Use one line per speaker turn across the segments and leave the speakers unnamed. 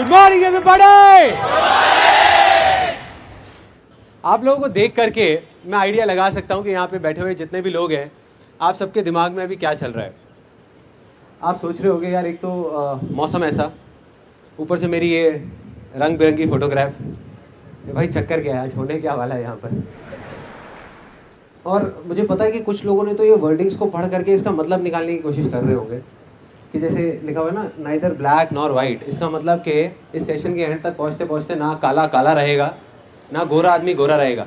Good morning everybody. आप लोगों को देख करके मैं आइडिया लगा सकता हूँ कि यहाँ पे बैठे हुए जितने भी लोग हैं, आप सबके दिमाग में अभी क्या चल रहा है। आप सोच रहे होगे यार, एक तो मौसम ऐसा, ऊपर से मेरी ये रंग बिरंगी फोटोग्राफ, भाई चक्कर क्या है आज, होने क्या वाला है यहाँ पर। और मुझे पता है कि कुछ लोगों ने तो ये वर्डिंग्स को पढ़ करके इसका मतलब निकालने की कोशिश कर रहे होंगे कि जैसे लिखा हुआ है ना, नाइदर ब्लैक नॉर वाइट, इसका मतलब कि इस सेशन के एंड तक पहुँचते पहुँचते ना काला काला रहेगा, ना गोरा आदमी गोरा रहेगा,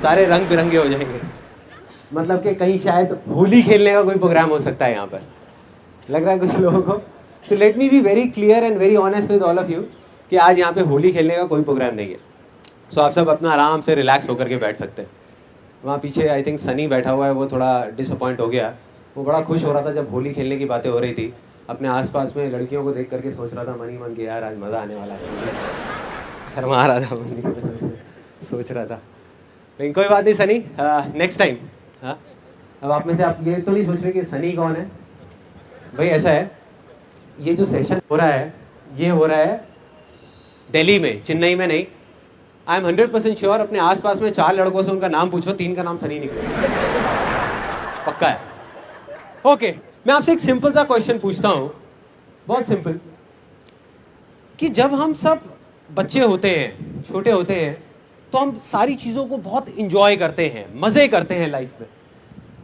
सारे रंग बिरंगे हो जाएंगे। मतलब कि कहीं शायद होली खेलने का कोई प्रोग्राम हो सकता है यहाँ पर, लग रहा है कुछ लोगों को। So let me be very clear and very honest with all of you कि आज यहाँ पे होली खेलने का कोई प्रोग्राम नहीं है। सो आप सब अपना आराम से रिलैक्स होकर के बैठ सकते हैं। वहाँ पीछे आई थिंक सनी बैठा हुआ है, वो थोड़ा डिसअपॉइंट हो गया। वो बड़ा खुश हो रहा था जब होली खेलने की बातें हो रही थी, अपने आसपास में लड़कियों को देख करके सोच रहा था मन ही मन के यार आज मज़ा आने वाला है। शर्मा आ रहा था मन ही मन, सोच रहा था। लेकिन कोई बात नहीं सनी, नेक्स्ट टाइम। हाँ, अब आप में से आप ये तो नहीं सोच रहे कि सनी कौन है। भाई ऐसा है, ये जो सेशन हो रहा है ये हो रहा है दिल्ली में, चेन्नई में नहीं। आई एम 100% श्योर, अपने आसपास में 4 लड़कों से उनका नाम पूछो, 3 का नाम सनी निकलेगा, पक्का है। ओके, मैं आपसे एक सिंपल सा क्वेश्चन पूछता हूं, बहुत सिंपल, कि जब हम सब बच्चे होते हैं, छोटे होते हैं, तो हम सारी चीज़ों को बहुत इंजॉय करते हैं, मज़े करते हैं लाइफ में,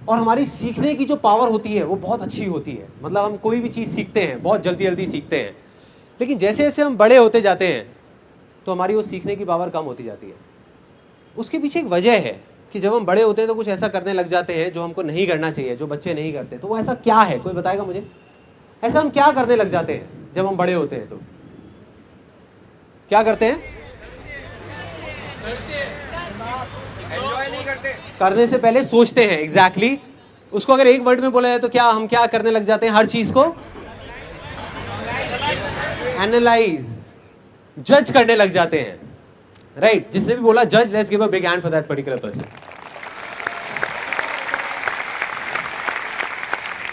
और हमारी सीखने की जो पावर होती है वो बहुत अच्छी होती है। मतलब हम कोई भी चीज़ सीखते हैं बहुत जल्दी जल्दी सीखते हैं, लेकिन जैसे जैसे हम बड़े होते जाते हैं तो हमारी वो सीखने की पावर कम होती जाती है। उसके पीछे एक वजह है कि जब हम बड़े होते हैं तो कुछ ऐसा करने लग जाते हैं जो हमको नहीं करना चाहिए, जो बच्चे नहीं करते। तो वो ऐसा क्या है, कोई बताएगा मुझे? ऐसा हम क्या करने लग जाते हैं जब हम बड़े होते हैं? तो क्या करते हैं? करने से पहले सोचते हैं। एग्जैक्टली उसको अगर एक वर्ड में बोला जाए तो क्या हम क्या करने लग जाते हैं? हर चीज को एनालाइज, जज करने लग जाते हैं। राइट, जिसने भी बोला जज, let's give a big hand for that particular person.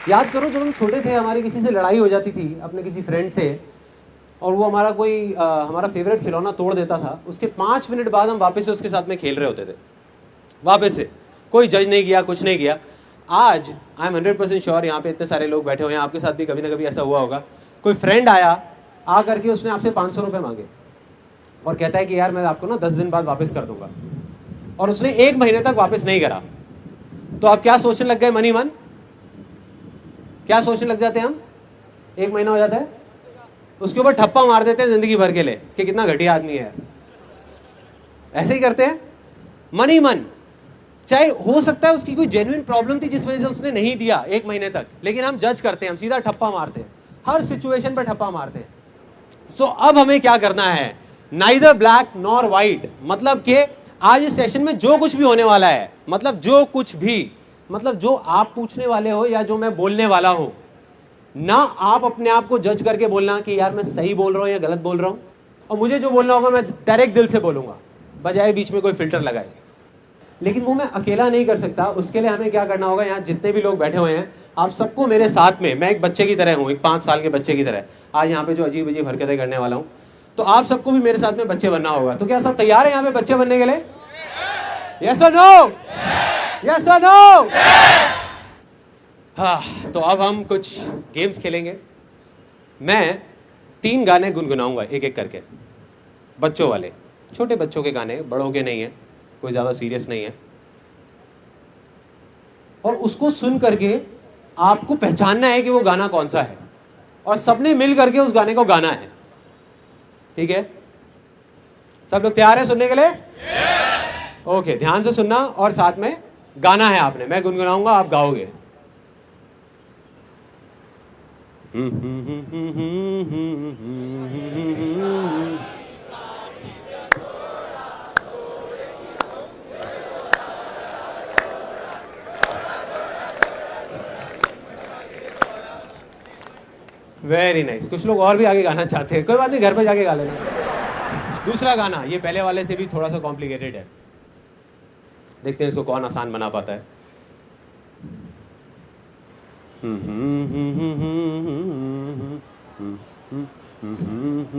याद करो जब हम छोटे थे, हमारी किसी से लड़ाई हो जाती थी, अपने किसी फ्रेंड से, और वो हमारा कोई हमारा फेवरेट खिलौना तोड़ देता था, उसके 5 मिनट बाद हम वापस से उसके साथ में खेल रहे होते थे, वापस से। कोई जज नहीं किया, कुछ नहीं किया। आज आई एम 100% श्योर, यहाँ पे इतने सारे लोग बैठे हुए हैं, आपके साथ भी कभी ना कभी ऐसा हुआ होगा। कोई फ्रेंड आया, आ करके उसने आपसे 500 रुपये मांगे और कहता है कि यार मैं आपको ना 10 दिन बाद वापस कर दूंगा, और उसने 1 महीने तक वापस नहीं करा। तो आप क्या सोचने लग गए मन ही मन? क्या सोचने लग जाते हैं हम? 1 महीना हो जाता है, उसके ऊपर ठप्पा मार देते हैं जिंदगी भर के लिए कि कितना घटिया आदमी है। ऐसे ही करते हैं मन ही मन। चाहे हो सकता है उसकी कोई जेन्युइन प्रॉब्लम थी जिस वजह से उसने नहीं दिया 1 महीने तक, लेकिन हम जज करते हैं, हम सीधा ठप्पा मारते हैं, हर सिचुएशन पर ठप्पा मारते हैं। सो अब हमें क्या करना है? Neither black nor white. मतलब कि आज इस सेशन में जो कुछ भी होने वाला है, मतलब जो कुछ भी, मतलब जो आप पूछने वाले हो या जो मैं बोलने वाला हूं ना, आप अपने आप को जज करके बोलना कि यार मैं सही बोल रहा हूं या गलत बोल रहा हूं, और मुझे जो बोलना होगा मैं डायरेक्ट दिल से बोलूंगा, बजाय बीच में कोई फिल्टर लगाए। लेकिन वो मैं अकेला नहीं कर सकता। उसके लिए हमें क्या करना होगा? यहाँ जितने भी लोग बैठे हुए हैं, आप सबको मेरे साथ में, मैं एक बच्चे की तरह हूँ, एक 5 साल के बच्चे की तरह आज यहाँ पे जो अजीब अजीब हरकतें करने वाला हूँ, तो आप सबको भी मेरे साथ में बच्चे बनना होगा। तो क्या सब तैयार है यहाँ पे बच्चे बनने के लिए? यस और नो? यस और नो? हाँ, तो अब हम कुछ गेम्स खेलेंगे। मैं 3 गाने गुनगुनाऊंगा एक एक करके, बच्चों वाले, छोटे बच्चों के गाने, बड़ों के नहीं है, कोई ज़्यादा सीरियस नहीं है। और उसको सुन करके आपको पहचानना है कि वो गाना कौन सा है, और सबने मिल करके उस गाने को गाना है। ठीक है? सब लोग तैयार हैं सुनने के लिए? ओके, ध्यान से सुनना और साथ में गाना है आपने। मैं गुनगुनाऊंगा, आप गाओगे। Very nice. कुछ लोग और भी आगे गाना चाहते हैं, कोई बात नहीं, घर पे जाके गा लेना। दूसरा गाना, ये पहले वाले से भी थोड़ा सा कॉम्प्लिकेटेड है, देखते हैं इसको कौन आसान बना पाता है। वेरी ओके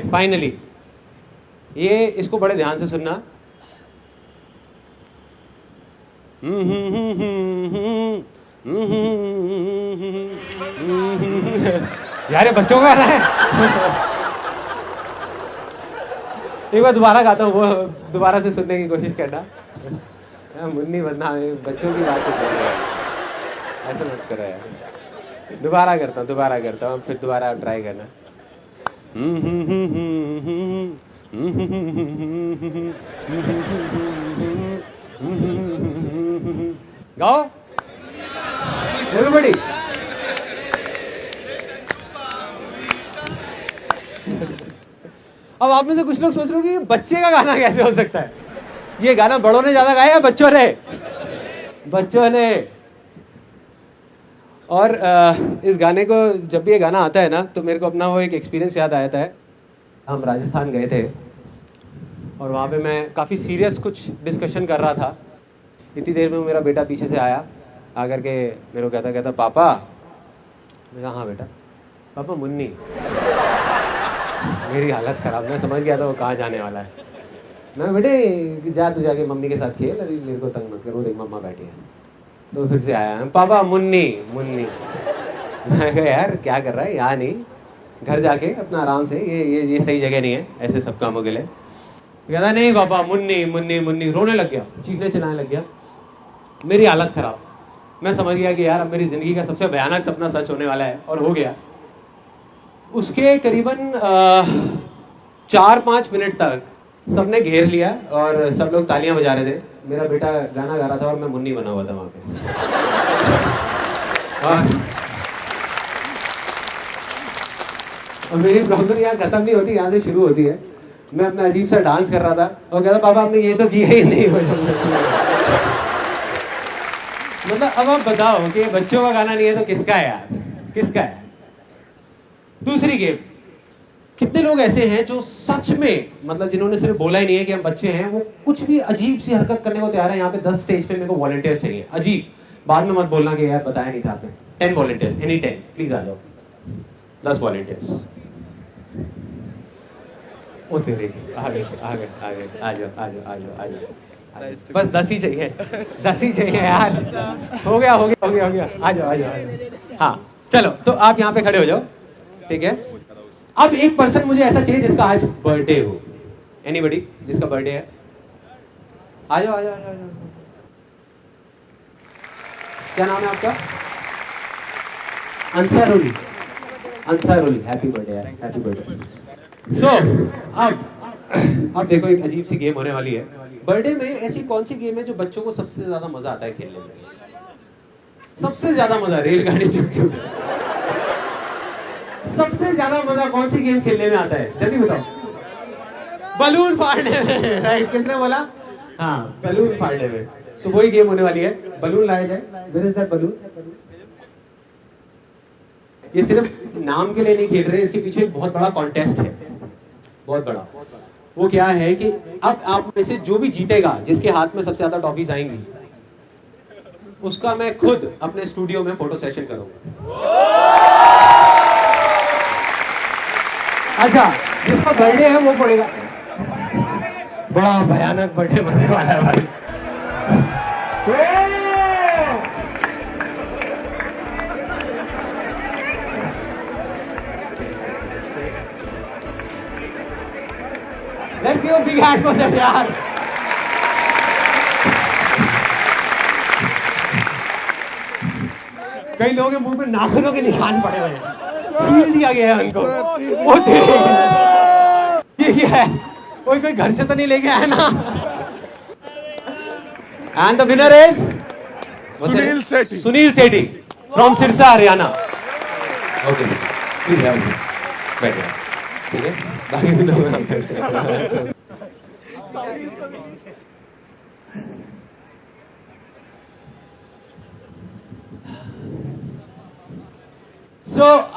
फाइनली, ये इसको बड़े ध्यान से सुनना। यार ये बच्चों का गाना है। एक बार दोबारा गाता हूँ, वो दोबारा से सुनने की कोशिश करना। मुन्नी बनना बच्चों की बात कर रहा है, ऐसा मत करो यार। दोबारा करता हूँ फिर दोबारा ट्राई करना। गाओ एवरीबॉडी। अब आप में से कुछ लोग सोच रहे हो कि बच्चे का गाना कैसे हो सकता है। ये गाना बड़ों ने ज्यादा गाया या बच्चों ने? बच्चों ने। और इस गाने को जब भी ये गाना आता है ना तो मेरे को अपना वो एक एक्सपीरियंस याद आया था। हम राजस्थान गए थे और वहाँ पे मैं काफ़ी सीरियस कुछ डिस्कशन कर रहा था। इतनी देर में मेरा बेटा पीछे से आया, आकर के मेरे को कहता पापा। मैं कहा हाँ बेटा। पापा मुन्नी। मेरी हालत ख़राब, मैं समझ गया था वो कहाँ जाने वाला है। मैं बेटे जा तू जाके मम्मी के साथ खेल, अभी मेरे को तंग मत कर, वो देख मम्मा बैठी है। तो फिर से आया, पापा मुन्नी। मैं कहा यार क्या कर रहा है, यहाँ नहीं, घर जाके अपना आराम से, ये सही जगह नहीं है ऐसे सब कामों के लिए। कहता नहीं पापा मुन्नी। रोने लग गया, चीखने चिल्लाने लग गया। मेरी हालत ख़राब। मैं समझ गया कि यार अब मेरी ज़िंदगी का सबसे भयानक सपना सच होने वाला है, और हो गया। उसके करीबन 4-5 मिनट तक सबने घेर लिया और सब लोग तालियां बजा रहे थे। मेरा बेटा गाना गा रहा था और मैं मुन्नी बना हुआ था वहाँ पे। और मेरी प्रॉब्लम यहाँ खत्म नहीं होती, यहाँ से शुरू होती है। मैं अपना अजीब सा डांस कर रहा था और कहता पापा हमने ये तो किया ही नहीं। मतलब अब आप बताओ कि बच्चों का गाना नहीं है तो किसका है यार, किसका है? दूसरी गेम, कितने लोग ऐसे हैं जो सच में, मतलब जिन्होंने सिर्फ बोला ही नहीं है कि हम बच्चे हैं, वो कुछ भी अजीब सी हरकत करने को तैयार है। यहाँ पे 10 स्टेज पे मेरे को वॉलंटियर्स चाहिए, अजीब। बाद में मत बोलना कि यार बताया नहीं था आपने। 10 वॉलंटियर्स, एनी 10 प्लीज आ जाओ। 10 वॉलंटियर्स। ओ तेरे आ जाओ। बस 10 ही चाहिए, 10 ही चाहिए यार। हो गया। आ जाओ। हाँ चलो, तो आप यहाँ पे खड़े हो जाओ, ठीक है। अब एक पर्सन मुझे ऐसा चाहिए जिसका आज बर्थडे हो। एनीबडी जिसका बर्थडे है, आ जाओ। क्या नाम है आपका? अंसारुली। हैप्पी बर्थडे यार, हैप्पी बर्थडे। सो अब देखो एक अजीब सी गेम होने वाली है। बर्थडे में ऐसी कौन सी गेम है जो बच्चों को सबसे ज्यादा मजा आता है खेलने में? सबसे ज्यादा मजा रेलगाड़ी चुक। सबसे ज्यादा मजा कौन सी गेम खेलने में आता है, जल्दी बताओ। बलून फाड़ने में, राइट। किसने बोला? हाँ, बलून फाड़ने में। तो वही गेम होने वाली है। बलून लाया जाए। Where is that balloon? ये सिर्फ नाम के लिए नहीं खेल रहे, इसके पीछे एक बहुत बड़ा कॉन्टेस्ट है, बहुत बड़ा। वो क्या है कि अब आप में से जो भी जीतेगा, जिसके हाथ में सबसे ज्यादा टॉफीज आएंगी, उसका मैं खुद अपने स्टूडियो में फोटो सेशन करूंगा। अच्छा, जिसका बर्थडे है वो पड़ेगा। बड़ा भयानक बर्थडे बनने वाला है भाई। Let's give a big hand for them यार। कई लोगों के मुंह पे नाखूनों के निशान पड़े हुए हैं, छील दिया गया है उनको। ये क्या है? कोई घर से तो नहीं लेके आया ना? And the winner is Sunil Sethi from Sirsa Haryana. Okay ठीक है, बैठिए, ठीक है। बाकी भी लोग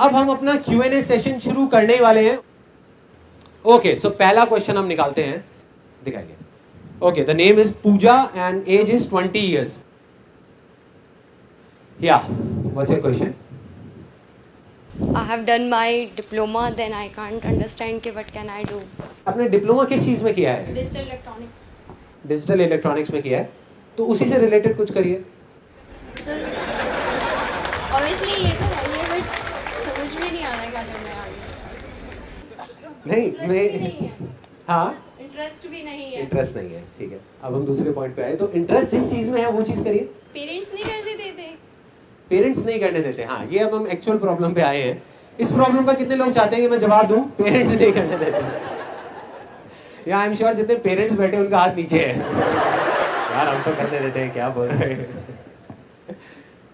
अब हम अपना Q&A सेशन शुरू करने वाले हैं। ओके, सो पहला क्वेश्चन हम निकालते हैं, दिखाइए। Okay, the name is Pooja and age is 20 years. Yeah, what's your question?
I have done my diploma, then I can't understand कि what can I do.
आपने डिप्लोमा किस चीज में किया है?
Digital electronics.
डिजिटल इलेक्ट्रॉनिक्स में किया है, तो उसी से रिलेटेड कुछ करिए।
So, obviously ये तो है ही है, but समझ में नहीं आ रहा क्या करना है आगे।
नहीं मैं हाँ,
इंटरेस्ट भी नहीं है।
इंटरेस्ट नहीं है, ठीक है। अब हम दूसरे पॉइंट पे आए, तो इंटरेस्ट जिस चीज में है वो चीज करिए।
पेरेंट्स नहीं करने देते।
पेरेंट्स नहीं करने देते, हाँ, ये अब हम एक्चुअल प्रॉब्लम पे आए हैं। इस प्रॉब्लम का कितने लोग चाहते हैं कि मैं जवाब दूं? पेरेंट्स नहीं करने देते। या आई एम श्योर जितने पेरेंट्स बैठे उनका हाथ नीचे है। यार हम तो करने देते हैं, क्या बोल रहे हैं।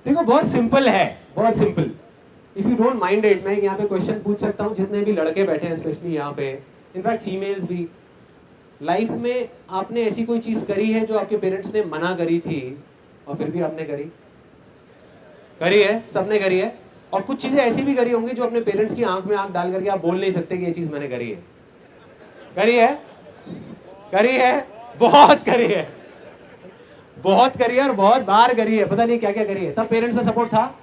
देखो बहुत सिंपल है, बहुत simple. If you don't mind it, मैं यहाँ पे क्वेश्चन पूछ सकता हूँ, जितने भी लड़के बैठे हैं स्पेशली यहाँ पे, इनफैक्ट फीमेल्स भी, लाइफ में आपने ऐसी कोई चीज करी है जो आपके पेरेंट्स ने मना करी थी और फिर भी आपने करी है? सबने करी है। और कुछ चीजें ऐसी भी करी होंगी जो अपने पेरेंट्स की आंख में आंख डाल करके आप बोल नहीं सकते कि ये चीज मैंने करी है। बहुत करी है, बहुत करी है और बहुत बार करी है, पता नहीं क्या क्या करी है। तब पेरेंट्स का सपोर्ट था?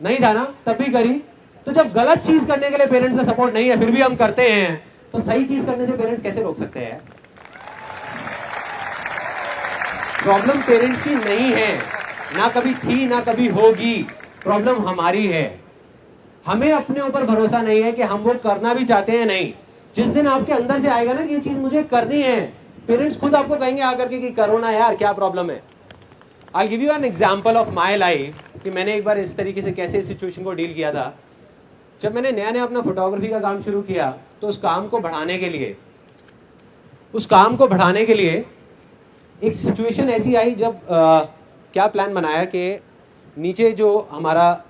नहीं था ना, तब भी करी। तो जब गलत चीज करने के लिए पेरेंट्स का सपोर्ट नहीं है फिर भी हम करते हैं, तो सही चीज करने से पेरेंट्स कैसे रोक सकते हैं? प्रॉब्लम पेरेंट्स की नहीं है, ना कभी थी ना कभी होगी। प्रॉब्लम हमारी है। हमें अपने ऊपर भरोसा नहीं है कि हम वो करना भी चाहते हैं नहीं। जिस दिन आपके अंदर से आएगा ना कि ये चीज मुझे करनी है, पेरेंट्स खुद आपको कहेंगे आकर के कि करो ना यार, क्या प्रॉब्लम है। I give you an example of my life कि मैंने एक बार इस तरीके से कैसे इस सिचुएशन को डील किया था। जब मैंने नया नया अपना फोटोग्राफी का काम शुरू किया, तो उस काम को बढ़ाने के लिए एक सिचुएशन ऐसी आई जब क्या प्लान बनाया कि नीचे जो हमारा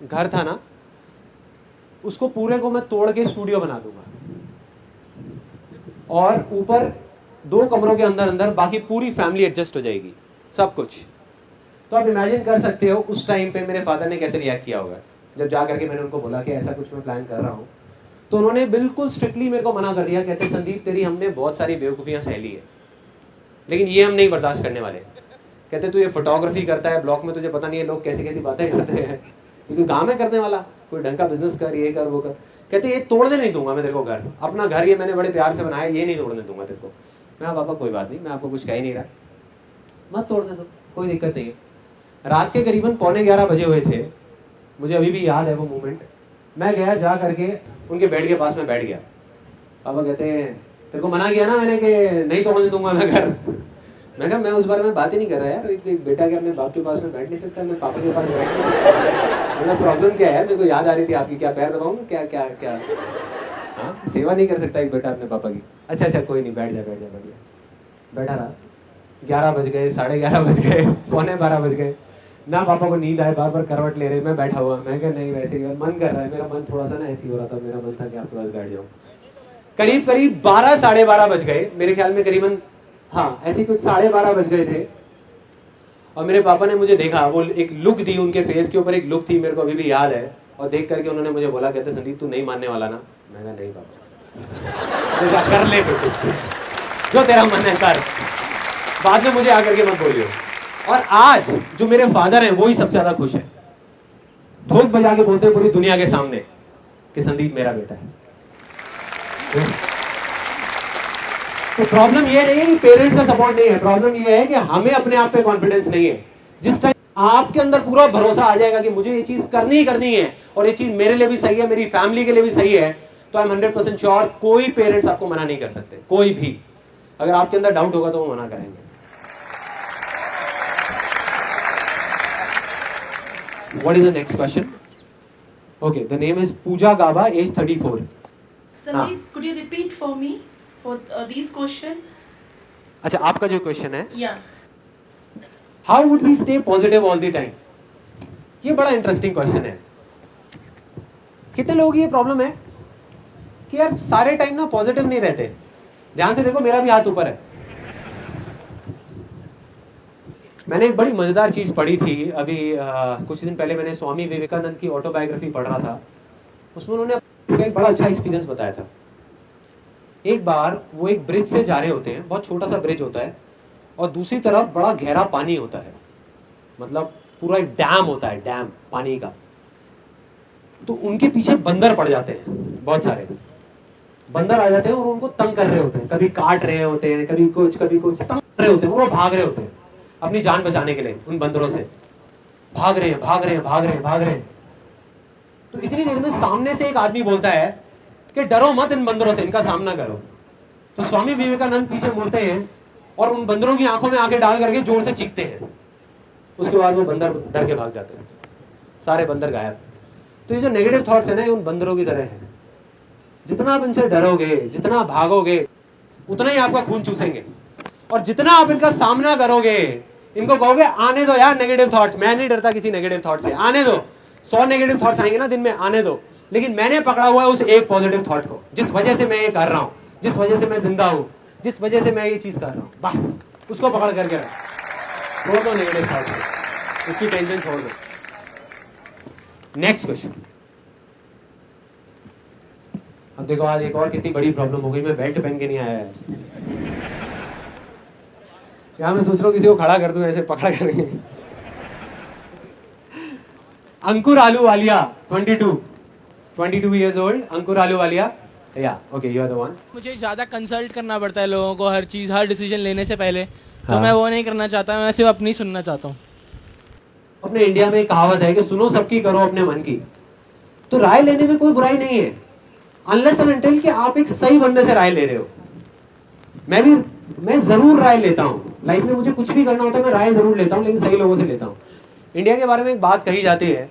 घर था ना, उसको पूरे को मैं तोड़ के स्टूडियो बना दूंगा और ऊपर 2 कमरों के अंदर अंदर बाकी पूरी फैमिली एडजस्ट हो जाएगी, सब कुछ। तो आप इमेजिन कर सकते हो उस टाइम पे मेरे फादर ने कैसे रिएक्ट किया होगा जब जा करके मैंने उनको बोला कि ऐसा कुछ मैं प्लान कर रहा हूँ। तो उन्होंने बिल्कुल स्ट्रिक्टली मेरे को मना कर दिया, कहते संदीप तेरी हमने बहुत सारी बेवकूफ़ियाँ सह ली है, लेकिन ये हम नहीं बर्दाश्त करने वाले। कहते तू ये फोटोग्राफी करता है ब्लॉक में, तुझे पता नहीं है लोग कैसी कैसी बातें करते हैं, क्योंकि काम है करने वाला, कोई ढंग का बिजनेस कर, ये कर वो कर। कहते ये तोड़ने नहीं दूंगा मैं तेरे को घर, अपना घर ये मैंने बड़े प्यार से बनाया, ये नहीं तोड़ने दूंगा तेरे को। मैं पापा कोई बात नहीं, मैं आपको कुछ कह ही नहीं रहा, मत तोड़ने दो, कोई दिक्कत नहीं है। रात के करीबन 11:15 बजे हुए थे, मुझे अभी भी याद है वो मोमेंट। मैं गया, जा करके उनके बेड के पास में बैठ गया। पापा कहते हैं तेरे को मना किया ना मैंने कि नहीं तोड़ने दूंगा मैं घर। मैं कहा मैं उस बारे में बात ही नहीं कर रहा यार, एक बेटा के अपने बाप के पास में बैठ नहीं सकता, मैं पापा के पास बैठ नहीं। मेरा प्रॉब्लम क्या है, मेरे को याद आ रही थी आपकी, क्या पैर दबाऊंगा, क्या क्या क्या, हाँ सेवा नहीं कर सकता एक बेटा अपने पापा की। अच्छा कोई नहीं, बैठ जा। बैठा रहा, 11 बज गए, 11:30 बज गए, 11:45 बज गए, ना पापा को नींद आए, बार बार करवट ले रहे, मैं बैठा हुआ। मैं कहा नहीं वैसे ही मन कर रहा है, मेरा मन थोड़ा सा ना ऐसे ही हो रहा था, मेरा मन था कि आपके पास बैठ जाऊँ। करीब 12 साढ़े 12 बज गए मेरे ख्याल में, करीबन हाँ ऐसे कुछ 12:30 बज गए थे। और मेरे पापा ने मुझे देखा, वो एक लुक दी, उनके फेस के ऊपर एक लुक थी, मेरे को अभी भी याद है। और देख करके उन्होंने मुझे बोला, कहते संदीप तू नहीं मानने वाला ना। मैं कहा नहीं पापा, कर ले जो तेरा मन है कर, बाद में मुझे आकर के मत बोलियो। और आज जो मेरे फादर हैं वो ही सबसे ज्यादा खुश है, ठोक बजा के बोलते हैं पूरी दुनिया के सामने कि संदीप मेरा बेटा है। तो प्रॉब्लम ये नहीं है कि पेरेंट्स का सपोर्ट नहीं है, प्रॉब्लम ये है कि हमें अपने आप पे कॉन्फिडेंस नहीं है। जिस टाइम आपके अंदर पूरा भरोसा आ जाएगा कि मुझे ये चीज करनी ही करनी है और ये चीज मेरे लिए भी सही है, मेरी फैमिली के लिए भी सही है, तो आई एम 100% श्योर कोई पेरेंट्स आपको मना नहीं कर सकते, कोई भी। अगर आपके अंदर डाउट होगा तो वो मना करेंगे। What is the next question? Okay, the name is Pooja Gaba, age 34.
Sandeep, could you repeat for me for these question?
अच्छा, आपका जो क्वेश्चन है,
Yeah.
How would we stay positive all the time? ये बड़ा interesting question है। कितने लोगों की ये प्रॉब्लम है कि यार सारे टाइम ना पॉजिटिव नहीं रहते। ध्यान से देखो, मेरा भी हाथ ऊपर है। मैंने एक बड़ी मजेदार चीज पढ़ी थी अभी कुछ दिन पहले। मैंने स्वामी विवेकानंद की ऑटोबायोग्राफी पढ़ रहा था। उसमें उन्होंने उसका एक बड़ा अच्छा एक्सपीरियंस बताया था। एक बार वो एक ब्रिज से जा रहे होते हैं, बहुत छोटा सा ब्रिज होता है, और दूसरी तरफ बड़ा गहरा पानी होता है, मतलब पूरा एक डैम होता है, डैम पानी का। तो उनके पीछे बंदर पड़ जाते हैं, बहुत सारे बंदर आ जाते हैं और उनको तंग कर रहे होते हैं, कभी काट रहे होते हैं, कभी कुछ तंग कर रहे होते हैं, और वो भाग रहे होते हैं अपनी जान बचाने के लिए। उन बंदरों से भाग रहे हैं। तो इतनी देर में सामने से एक आदमी बोलता है कि डरो मत इन बंदरों से, इनका सामना करो। तो स्वामी विवेकानंद पीछे मुड़ते हैं और उन बंदरों की आंखों में आंखें डाल करके जोर से चीखते हैं। उसके बाद वो बंदर डर के भाग जाते हैं, सारे बंदर गायब। तो ये जो नेगेटिव थॉट्स है ना, ये उन बंदरों की तरह है। जितना आप इनसे डरोगे, जितना भागोगे, उतना ही आपका खून चूसेंगे। और जितना आप इनका सामना करोगे, इनको कहोगे आने दो यार नेगेटिव थॉट्स, मैं नहीं डरता किसी नेगेटिव थॉट से, आने दो, 100 नेगेटिव थॉट्स आएंगे ना दिन में, आने दो, लेकिन मैंने पकड़ा हुआ है उस एक पॉजिटिव थॉट को, जिस वजह से मैं ये कर रहा हूं, जिस वजह से मैं जिंदा हूं, जिस वजह से मैं ये चीज कर रहा हूं, बस उसको पकड़ करके रख, छोड़ दो नेगेटिव थॉट्स को, उसकी टेंशन छोड़ दो। Next question. अब देखो आज एक और कितनी बड़ी प्रॉब्लम हो गई, मैं बेल्ट पहन के नहीं आया यार। यहाँ मैं सोच रहा हूँ किसी को खड़ा कर दूं, ऐसे पकड़ा करेंगे। अंकुर आलूवालिया 22 years old, अंकुर आलूवालिया, या okay you are the one.
मुझे ज़्यादा कंसल्ट करना पड़ता है लोगों को हर चीज़, हर डिसीजन लेने से पहले, तो
हाँ।
मैं वो नहीं करना चाहता, मैं सिर्फ अपनी सुनना चाहता हूँ।
अपने इंडिया में एक कहावत है कि सुनो सबकी करो अपने मन की। तो राय लेने में कोई बुराई नहीं है, अनलेस एंड अनटिल कि आप एक सही बंदे से राय ले रहे हो। मैं जरूर राय लेता हूँ लाइफ में, मुझे कुछ भी करना होता है मैं राय जरूर लेता हूँ, लेकिन सही लोगों से लेता हूँ। इंडिया के बारे में एक बात कही जाती है,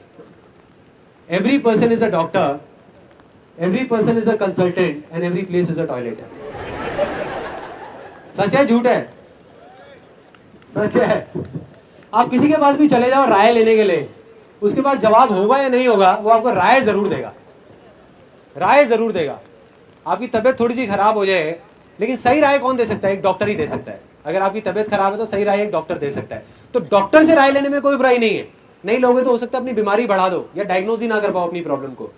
every person is a doctor, every person is a consultant and every place is a toilet. सच है झूठ है? सच है। आप किसी के पास भी चले जाओ राय लेने के लिए, उसके पास जवाब होगा या नहीं होगा, वो आपको राय जरूर देगा, राय जरूर देगा। आपकी तबीयत थोड़ी सी खराब हो जाए, लेकिन सही राय कौन दे सकता है? एक डॉक्टर ही दे सकता है। अगर आपकी तबीयत खराब है तो सही राय एक डॉक्टर दे सकता है। तो डॉक्टर से राय लेने में कोई बुराई नहीं है। नहीं लोगे तो हो सकता है अपनी बीमारी बढ़ा दो या डायग्नोज ही ना कर पाओ अपनी प्रॉब्लम को,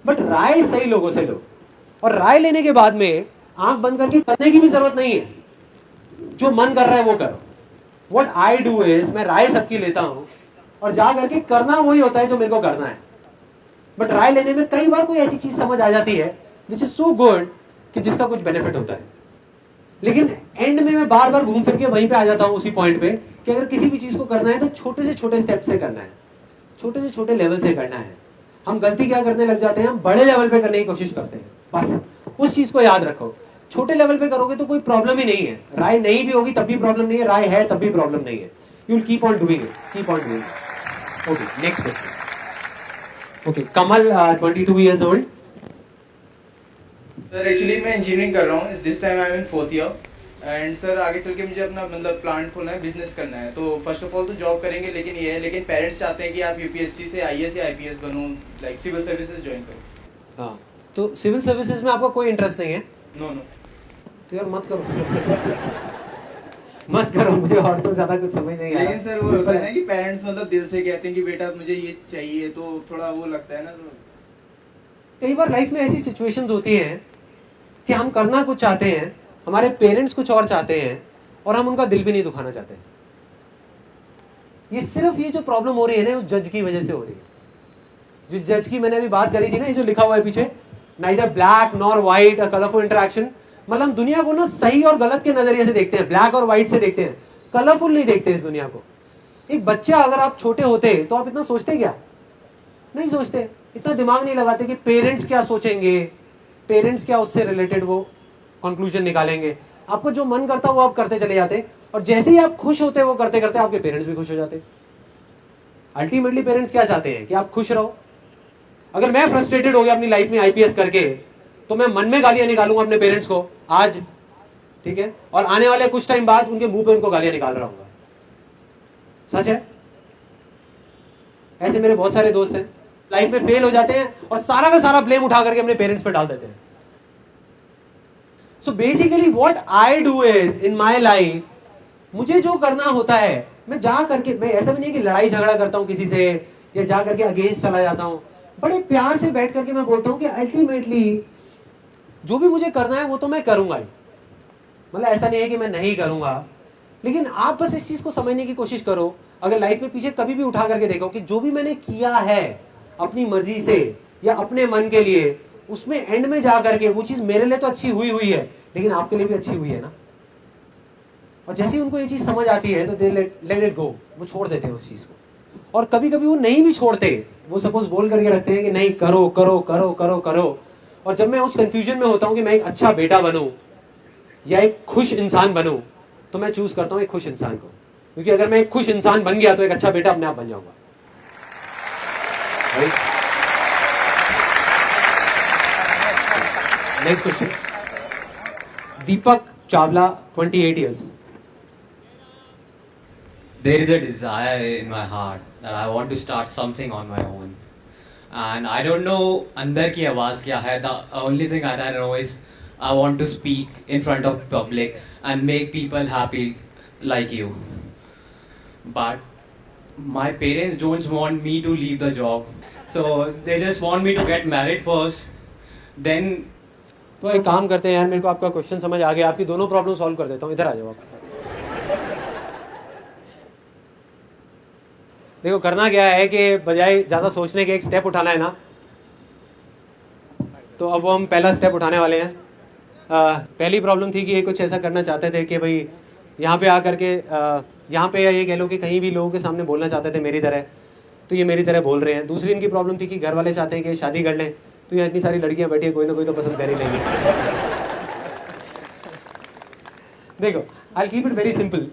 बट राय सही लोगों से लो। और राय लेने के बाद में आंख बंद करके करने की भी जरूरत नहीं है, जो मन कर रहा है वो करो। व्हाट आई डू इज, मैं राय सबकी लेता हूं और जा करके करना वही होता है जो मेरे को करना है। बट राय लेने में कई बार कोई ऐसी चीज समझ आ जाती है विच इज सो गुड कि जिसका कुछ बेनिफिट होता है, लेकिन एंड में मैं बार बार घूम फिर के वहीं पे आ जाता हूं उसी पॉइंट पे कि अगर किसी भी चीज को करना है तो छोटे से छोटे स्टेप से करना है, छोटे से छोटे लेवल से करना है। हम गलती क्या करने लग जाते हैं, हम बड़े लेवल पे करने की कोशिश करते हैं। बस उस चीज को याद रखो, छोटे लेवल पे करोगे तो कोई प्रॉब्लम ही नहीं है। राय नहीं भी होगी तब भी प्रॉब्लम नहीं है, राय है तब भी प्रॉब्लम नहीं है। You will keep on doing it, keep on doing it. Okay next question. Okay Kamal 22 years old।
Sir actually मैं इंजीनियरिंग कर रहा हूँ, this time I am in 4th year. And sir आगे चल के मुझे अपना मतलब प्लांट खोलना है, बिजनेस करना है। तो फर्स्ट ऑफ ऑल तो जॉब करेंगे, लेकिन ये है, लेकिन पेरेंट्स चाहते हैं कि आप यूपीएससी से आईएएस या आईपीएस बनो, लाइक सिविल सर्विसेज ज्वाइन करो।
हाँ तो सिविल सर्विसेज में आपको कोई इंटरेस्ट नहीं है?
No no.
तो यार मत करो मत करो, मुझे और तो ज्यादा कुछ समझ नहीं आ रहा।
लेकिन सर वो होता है ना कि पेरेंट्स मतलब दिल से कहते हैं कि बेटा मुझे ये चाहिए, तो थोड़ा वो लगता है ना। तो
कई बार लाइफ में ऐसी सिचुएशंस होती हैं कि हम करना कुछ चाहते हैं, हमारे पेरेंट्स कुछ और चाहते हैं और हम उनका दिल भी नहीं दुखाना चाहते। ये सिर्फ ये जो प्रॉब्लम हो रही है ना उस जज की वजह से हो रही है। जिस जज की मैंने अभी बात करी थी ना, ये जो लिखा हुआ है पीछे, नाइदर ब्लैक नॉर व्हाइट, अ कलरफुल इंटरेक्शन, मतलब दुनिया को ना सही और गलत के नजरिए से देखते हैं, ब्लैक और व्हाइट से देखते हैं, कलरफुल नहीं देखते इस दुनिया को। एक बच्चा अगर आप छोटे होते तो आप इतना सोचते क्या? नहीं सोचते, इतना दिमाग नहीं लगाते कि पेरेंट्स क्या सोचेंगे, पेरेंट्स क्या उससे रिलेटेड वो कंक्लूजन निकालेंगे। आपको जो मन करता वो आप करते चले जाते, और जैसे ही आप खुश होते वो करते करते आपके पेरेंट्स भी खुश हो जाते। अल्टीमेटली पेरेंट्स क्या चाहते हैं कि आप खुश रहो। अगर मैं फ्रस्ट्रेटेड हो गया अपनी लाइफ में आईपीएस करके, तो मैं मन में गालियां निकालूंगा अपने पेरेंट्स को आज, ठीक है, और आने वाले कुछ टाइम बाद उनके मुंह पे उनको गालियां निकाल रहा हूंगा। सच है। ऐसे मेरे बहुत सारे दोस्त हैं, लाइफ में फेल हो जाते हैं और सारा का सारा ब्लेम उठा करके अपने पेरेंट्स पे डाल देते हैं। So basically what I do is in my life, मुझे जो करना होता है मैं जा करके, मैं ऐसा भी नहीं कि लड़ाई झगड़ा करता हूं किसी से या जा करके अगेंस्ट चला जाता हूं, बड़े प्यार से बैठ करके मैं बोलता हूँ कि अल्टीमेटली जो भी मुझे करना है वो तो मैं करूँगा ही, मतलब ऐसा नहीं है कि मैं नहीं करूँगा, लेकिन आप बस इस चीज़ को समझने की कोशिश करो। अगर लाइफ में पीछे कभी भी उठा करके देखो कि जो भी मैंने किया है अपनी मर्जी से या अपने मन के लिए, उसमें एंड में जा करके वो चीज़ मेरे लिए तो अच्छी हुई है, लेकिन आपके लिए भी अच्छी हुई है ना। और जैसे ही उनको ये चीज़ समझ आती है तो दे लेट इट गो, वो छोड़ देते हैं उस चीज़ को। और कभी कभी वो नहीं भी छोड़ते, वो सपोज बोल करके रखते हैं कि नहीं करो करो करो करो करो। और जब मैं उस कंफ्यूजन में होता हूँ कि मैं एक अच्छा बेटा बनूं या एक खुश इंसान बनूं, तो मैं चूज करता हूँ एक खुश इंसान को, क्योंकि अगर मैं एक खुश इंसान बन गया तो एक अच्छा बेटा अपने आप बन जाऊंगा। Next question, Deepak Chawla, 28 years.
There is a desire in my heart that I want to start something on my own, and I don't know अंदर की आवाज़ क्या है. The only thing that I know is I want to speak in front of public and make people happy like you. But my parents don't want me to leave the job, so they just want me to get married first, then.
तो एक काम करते हैं यार, मेरे को आपका question समझ आ गया, आपकी दोनों प्रॉब्लम सॉल्व कर देता हूँ, इधर आ जाओ आप। देखो करना क्या है कि बजाय ज़्यादा सोचने के एक स्टेप उठाना है ना, तो अब वो हम पहला स्टेप उठाने वाले हैं। पहली प्रॉब्लम थी कि ये कुछ ऐसा करना चाहते थे कि भाई यहाँ पे आकर के यहाँ पे ये कह लो कि कहीं भी लोगों के सामने बोलना चाहते थे मेरी तरह, तो ये मेरी तरह बोल रहे हैं। दूसरी इनकी प्रॉब्लम थी कि घर वाले चाहते हैं कि शादी कर लें, तो यहाँ इतनी सारी लड़कियाँ बैठी हैं, कोई ना कोई तो पसंद कर ही लेंगे। देखो I keep it very simple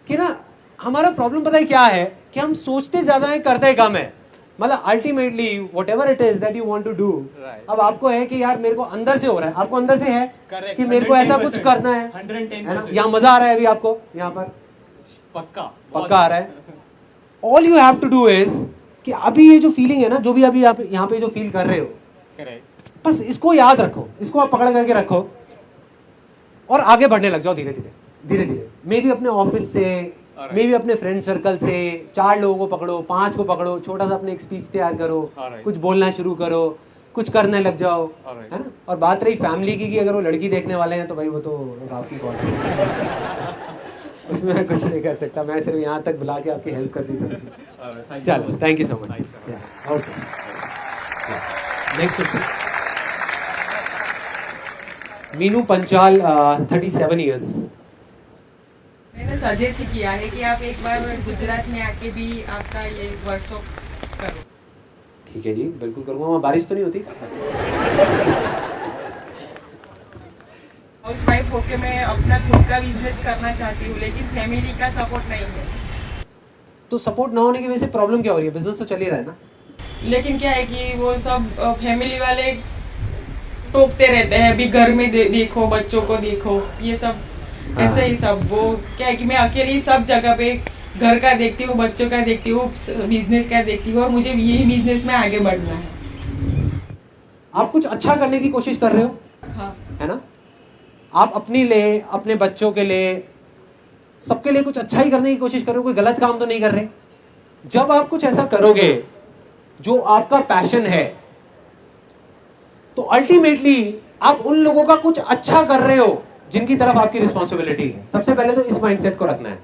कि ना हमारा प्रॉब्लम पता है क्या है कि हम सोचते ज़्यादा है करते कम है। मतलब ultimately whatever it is that you want to do, अब आपको है कि यार मेरे को अंदर से हो रहा है, आपको अंदर से है कि मेरे को ऐसा कुछ करना है, 110%। यहाँ मजा आ रहा है अभी आपको, यहाँ पर पक्का आ रहा है। All you have to do is कि अभी ये जो फीलिंग है ना, जो भी अभी आप यहाँ पे जो फील कर रहे हो, बस इसको याद रखो, इसको आप पकड़ करके रखो और आगे बढ़ने लग जाओ धीरे धीरे धीरे धीरे। मे भी अपने ऑफिस से, मे भी अपने फ्रेंड सर्कल से 4 लोगों को पकड़ो, 5 को पकड़ो, छोटा सा अपने एक स्पीच तैयार करो, कुछ बोलना शुरू करो, कुछ करने लग जाओ, है ना। और बात रही फैमिली की कि अगर वो लड़की देखने वाले हैं तो भाई वो तो आपकी कॉल उसमें मैं कुछ नहीं कर सकता, मैं सिर्फ यहाँ तक बुला के आपकी हेल्प कर दी। चलो thank you so much. Okay next question, Meenu Panchal, 37 years.
मैंने सजेस्ट किया है कि आप एक बार गुजरात में आके भी आपका ये वर्कशॉप करो।
ठीक है जी, बिल्कुल करूँगा। वहाँ बारिश तो नहीं होती?
हाउस वाइफ होके मैं अपना खुद का बिजनेस करना चाहती हूँ, लेकिन फैमिली का सपोर्ट नहीं है।
तो सपोर्ट ना होने की वजह से प्रॉब्लम क्या हो रही है? बिजनेस तो चल ही रहा है ना।
लेकिन क्या है कि वो सब फैमिली वाले टोकते रहते हैं, अभी घर में देखो, बच्चों को देखो, ये सब ऐसे ही सब। वो क्या है कि मैं अकेली सब जगह पे घर का देखती हूँ, बच्चों का देखती हूँ, बिजनेस का देखती हूँ, और मुझे यही बिजनेस में आगे बढ़ना है।
आप कुछ अच्छा करने की कोशिश कर रहे हो,
हाँ
है ना। आप अपने लिए, अपने बच्चों के लिए, सबके लिए कुछ अच्छा ही करने की कोशिश करो, कोई गलत काम तो नहीं कर रहे। जब आप कुछ ऐसा करोगे जो आपका पैशन है, तो अल्टीमेटली आप उन लोगों का कुछ अच्छा कर रहे हो जिनकी तरफ आपकी रिस्पॉन्सिबिलिटी है। सबसे पहले तो इस माइंडसेट को रखना है।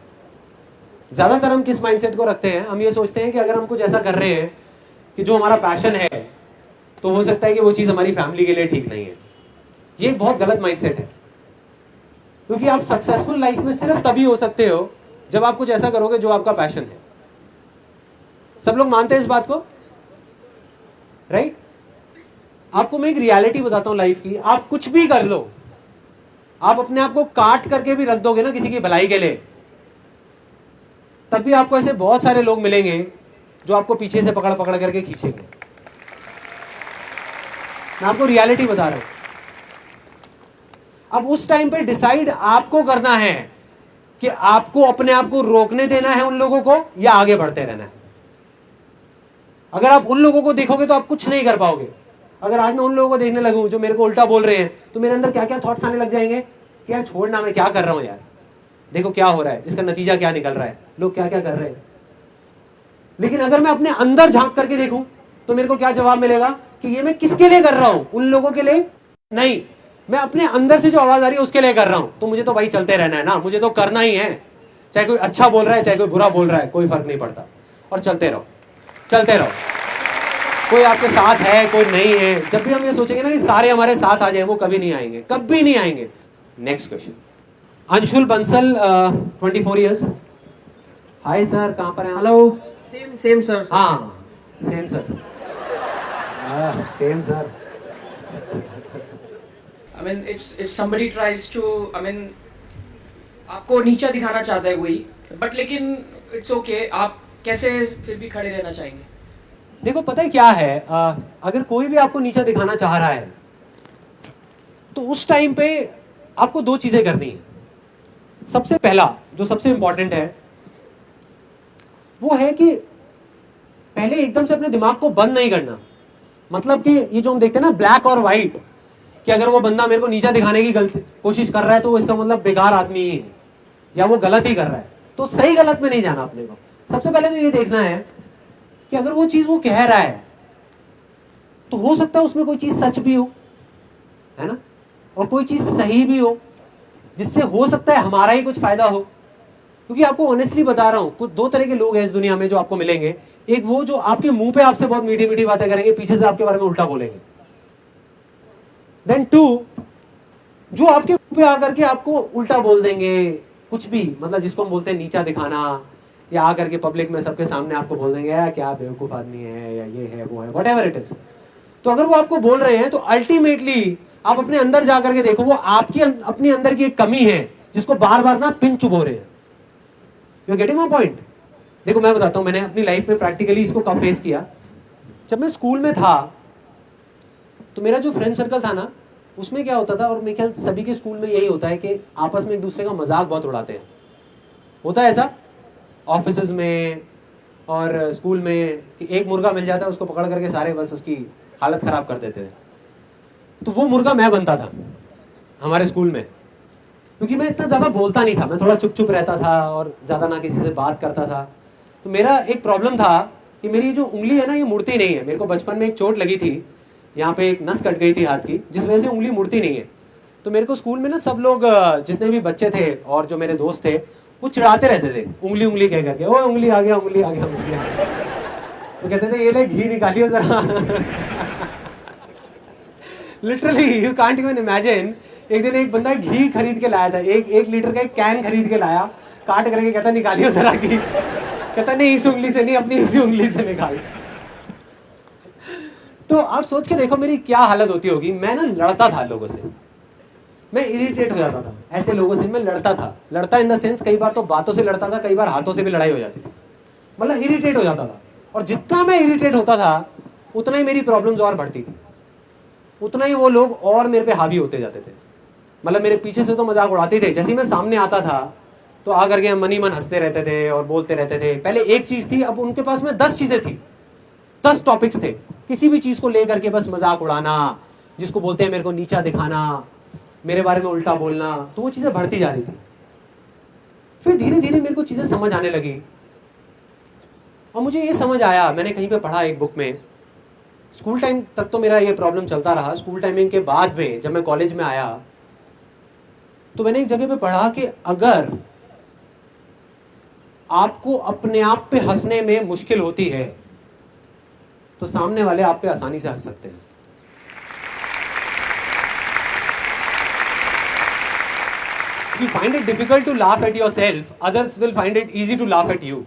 ज्यादातर हम किस माइंडसेट को रखते हैं? हम ये सोचते हैं कि अगर हम कुछ ऐसा कर रहे हैं कि जो हमारा पैशन है, तो हो सकता है कि वो चीज हमारी फैमिली के लिए ठीक नहीं है। ये बहुत गलत माइंडसेट है, क्योंकि आप सक्सेसफुल लाइफ में सिर्फ तभी हो सकते हो जब आप कुछ ऐसा करोगे जो आपका पैशन है। सब लोग मानते हैं इस बात को, राइट? आपको मैं एक रियलिटी बताता हूं लाइफ की। आप कुछ भी कर लो, आप अपने आप को काट करके भी रख दोगे ना किसी की भलाई के लिए, तब भी आपको ऐसे बहुत सारे लोग मिलेंगे जो आपको पीछे से पकड़ पकड़ करके खींचेंगे। मैं आपको रियलिटी बता रहा हूं। अब उस टाइम पे डिसाइड आपको करना है कि आपको अपने आप को रोकने देना है उन लोगों को, या आगे बढ़ते रहना है। अगर आप उन लोगों को देखोगे तो आप कुछ नहीं कर पाओगे। अगर आज मैं उन लोगों को देखने लगूं जो मेरे को उल्टा बोल रहे हैं, तो मेरे अंदर क्या क्या थॉट्स आने लग जाएंगे कि यार छोड़ना, मैं क्या कर रहा हूं यार, देखो क्या हो रहा है, इसका नतीजा क्या निकल रहा है, लोग क्या क्या कर रहे हैं। लेकिन अगर मैं अपने अंदर झांक करके देखूं तो मेरे को क्या जवाब मिलेगा कि ये मैं किसके लिए कर रहा हूं, उन लोगों के लिए नहीं, मैं अपने अंदर से जो आवाज आ रही है उसके लिए कर रहा हूं। तो मुझे तो भाई चलते रहना है ना, मुझे तो करना ही है, चाहे कोई अच्छा बोल रहा है चाहे कोई बुरा बोल रहा है, कोई फर्क नहीं पड़ता। और चलते रहो, चलते रहो। कोई आपके साथ है कोई नहीं है, जब भी हम ये सोचेंगे ना कि सारे हमारे साथ आ जाए, वो कभी नहीं आएंगे, कभी नहीं आएंगे। Next question, Anshul Bansal 24 years. Hi sir, कहाँ पर हैं?
Hello, same sir.
हाँ same sir, same sir.
I mean, if somebody tries to, I mean, आपको नीचा दिखाना चाहता है कोई, बट लेकिन इट्स ओके, आप कैसे फिर भी खड़े रहना चाहेंगे?
देखो पता है क्या है, अगर कोई भी आपको नीचा दिखाना चाह रहा है तो उस टाइम पे आपको दो चीजें करनी है। सबसे पहला जो सबसे इंपॉर्टेंट है वो है कि पहले एकदम से अपने दिमाग को बंद नहीं करना। मतलब कि ये जो हम देखते हैं ना ब्लैक और व्हाइट, कि अगर वो बंदा मेरे को नीचा दिखाने की कोशिश कर रहा है तो वो इसका मतलब बेकार आदमी ही है या वो गलत ही कर रहा है। तो सही गलत में नहीं जाना अपने को। सबसे पहले तो ये देखना है कि अगर वो चीज वो कह रहा है तो हो सकता है उसमें कोई चीज सच भी हो, है ना, और कोई चीज सही भी हो, जिससे हो सकता है हमारा ही कुछ फायदा हो। क्योंकि आपको ऑनेस्टली बता रहा हूं, कुछ दो तरह के लोग हैं इस दुनिया में जो आपको मिलेंगे। एक वो जो आपके मुंह पे आपसे बहुत मीठी मीठी बातें करेंगे, पीछे से आपके बारे में उल्टा बोलेंगे। देन टू, जो आपके मुंह पे आकर के आपको उल्टा बोल देंगे कुछ भी, मतलब जिसको हम बोलते हैं नीचा दिखाना, या आकर के पब्लिक में सबके सामने आपको बोल देंगे यार क्या बेवकूफ आदमी है, या ये है वो है, व्हाटएवर इट इज। तो अगर वो आपको बोल रहे हैं तो अल्टीमेटली आप अपने अंदर जाकर के देखो, वो आपकी अपनी अंदर की एक कमी है जिसको बार बार ना पिन चुभो रहे हैं। You getting my point? देखो मैं बताता हूं, मैंने अपनी लाइफ में प्रैक्टिकली इसको कब फेस किया। जब मैं स्कूल में था तो मेरा जो फ्रेंड सर्कल था ना, उसमें क्या होता था, और मेरे ख्याल सभी के स्कूल में यही होता है कि आपस में एक दूसरे का मजाक बहुत उड़ाते हैं। होता है ऐसा ऑफिस में और स्कूल में कि एक मुर्गा मिल जाता है, उसको पकड़ करके सारे बस उसकी हालत खराब कर देते थे। तो वो मुर्गा मैं बनता था हमारे स्कूल में, क्योंकि मैं इतना ज़्यादा बोलता नहीं था, मैं थोड़ा चुप चुप रहता था और ज़्यादा ना किसी से बात करता था। तो मेरा एक प्रॉब्लम था कि मेरी जो उंगली है ना ये मुड़ती नहीं है। मेरे को बचपन में एक चोट लगी थी, यहाँ पे एक नस कट गई थी हाथ की, जिस वजह से उंगली मुड़ती नहीं है। तो मेरे को स्कूल में ना सब लोग जितने भी बच्चे थे और जो मेरे दोस्त थे वो चिढ़ाते रहते थे उंगली उंगली कह करके, ओ उंगली आ गया उंगली आ गया उंगली आ गया। वो कहते थे ये ले घी निकालियो जरा। Literally you can't even imagine. एक दिन एक बंदा घी खरीद के लाया था, एक लीटर का एक कैन खरीद के लाया, काट करके कहता निकालियो जरा घी। कहता नहीं इस उंगली से नहीं, अपनी इसी उंगली से निकाल। तो आप सोच के देखो मेरी क्या हालत होती होगी। मैं ना लड़ता था लोगों से, मैं इरिटेट हो जाता था ऐसे लोगों से। मैं लड़ता था, लड़ता इन द सेंस कई बार तो बातों से लड़ता था, कई बार हाथों से भी लड़ाई हो जाती थी। मतलब इरिटेट हो जाता था, और जितना मैं इरिटेट होता था उतना ही मेरी प्रॉब्लम्स और बढ़ती थी, उतना ही वो लोग और मेरे पे हावी होते जाते थे। मतलब मेरे पीछे से तो मजाक उड़ाते थे, जैसे ही मैं सामने आता था तो आकर के मन ही मन हंसते रहते थे और बोलते रहते थे। पहले एक चीज थी, अब उनके पास में 10 चीजें थी, 10 टॉपिक्स थे, किसी भी चीज को लेकर के बस मजाक उड़ाना, जिसको बोलते हैं मेरे को नीचा दिखाना, मेरे बारे में उल्टा बोलना। तो वो चीजें बढ़ती जा रही थी। फिर धीरे धीरे मेरे को चीजें समझ आने लगी, और मुझे ये समझ आया, मैंने कहीं पे पढ़ा एक बुक में। स्कूल टाइम तक तो मेरा ये प्रॉब्लम चलता रहा। स्कूल टाइमिंग के बाद में जब मैं कॉलेज में आया तो मैंने एक जगह पे पढ़ा कि अगर आपको अपने आप पे हंसने में मुश्किल होती है तो सामने वाले आप पे आसानी से हंस सकते हैं। If you find it difficult to laugh at yourself, others will find it easy to laugh at you.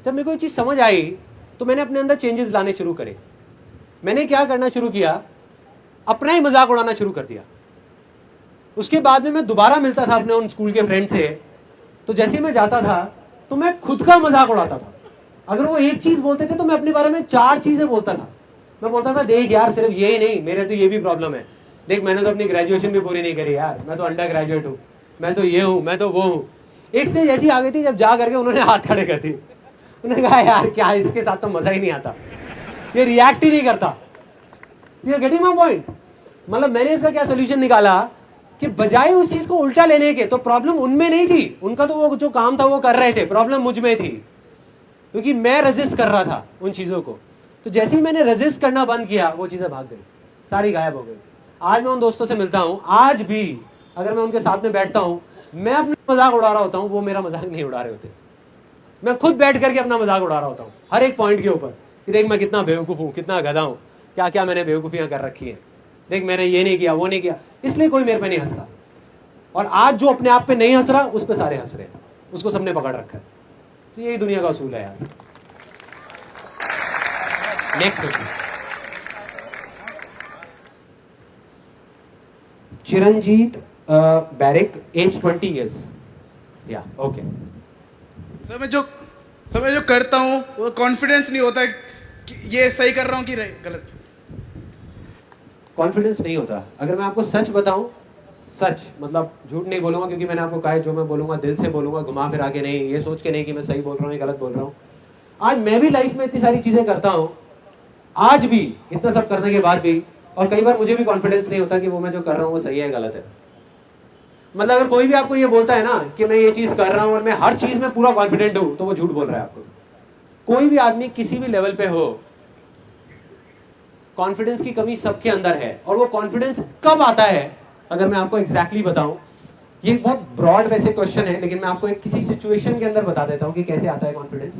जब मेरे को ये चीज समझ आई तो मैंने अपने अंदर चेंजेस लाने शुरू करे। मैंने क्या करना शुरू किया, अपना ही मजाक उड़ाना शुरू कर दिया। उसके बाद में मैं दोबारा मिलता था अपने उन स्कूल के फ्रेंड से, तो जैसे ही मैं जाता था तो मैं खुद का मजाक उड़ाता था। अगर वो एक चीज बोलते थे तो मैं अपने बारे में 4 चीजें बोलता था। मैं बोलता था देख यार सिर्फ ये ही नहीं, मेरे तो ये भी प्रॉब्लम है, देख मैंने तो अपनी ग्रेजुएशन भी पूरी नहीं करी यार, मैं तो अंडर ग्रेजुएट हूँ, मैं तो ये हूँ, मैं तो वो हूँ। एक स्टेज ऐसी आ गई थी जब जा करके उन्होंने हाथ खड़े कर दिए। उन्होंने कहा यार क्या इसके साथ तो मजा ही नहीं आता, ये रिएक्ट ही नहीं करता। You are getting my point? मतलब मैंने इसका क्या सोल्यूशन निकाला कि बजाय उस चीज को उल्टा लेने के, तो प्रॉब्लम उनमें नहीं थी, उनका तो वो जो काम था वो कर रहे थे, प्रॉब्लम मुझ में थी, क्योंकि मैं रेजिस्ट कर रहा था उन चीजों को। तो जैसे ही मैंने रेजिस्ट करना बंद किया वो चीज़ें भाग गई, सारी गायब हो गई। आज मैं उन दोस्तों से मिलता हूँ, आज भी अगर मैं उनके साथ में बैठता हूँ, मैं अपना मजाक उड़ा रहा होता हूँ, वो मेरा मजाक नहीं उड़ा रहे होते। मैं खुद बैठ करके अपना मजाक उड़ा रहा होता हूँ हर एक पॉइंट के ऊपर कि देख मैं कितना बेवकूफ़ हूँ, कितना गधा हूँ, क्या क्या मैंने बेवकूफ़ियाँ कर रखी हैं, देख मैंने ये नहीं किया, वो नहीं किया, इसलिए कोई मेरे पे नहीं हंसता। और आज जो अपने आप पे नहीं हंस रहा, उस पे सारे हंस रहे हैं, उसको सबने पकड़ रखा है। तो यही दुनिया का असूल है यार। Next question, Chiranjit Bairik, age 20 years। या ओके।
सर मैं जो करता हूँ वो कॉन्फिडेंस नहीं होता कि ये सही कर रहा हूँ कि गलत।
कॉन्फिडेंस नहीं होता। अगर मैं आपको सच बताऊं, सच मतलब झूठ नहीं बोलूंगा, क्योंकि मैंने आपको कहा है जो मैं बोलूंगा दिल से बोलूंगा, घुमा फिरा के नहीं, ये सोच के नहीं कि मैं सही बोल रहा हूँ या गलत बोल रहा हूँ। आज मैं भी लाइफ में इतनी सारी चीजें करता हूँ, आज भी इतना सब करने के बाद भी, और कई बार मुझे भी कॉन्फिडेंस नहीं होता कि वो मैं जो कर रहा हूँ वो सही है गलत है। मतलब अगर कोई भी आपको ये बोलता है ना कि मैं ये चीज कर रहा हूँ और मैं हर चीज में पूरा कॉन्फिडेंट हूँ, तो वो झूठ बोल रहा है आपको। कोई भी आदमी किसी भी लेवल पे हो, कॉन्फिडेंस की कमी सबके अंदर है। और वो कॉन्फिडेंस कब आता है, अगर मैं आपको एग्जैक्टली बताऊं, ये बहुत ब्रॉड वैसे क्वेश्चन है, लेकिन मैं आपको एक किसी सिचुएशन के अंदर बता देता हूं कि कैसे आता है कॉन्फिडेंस।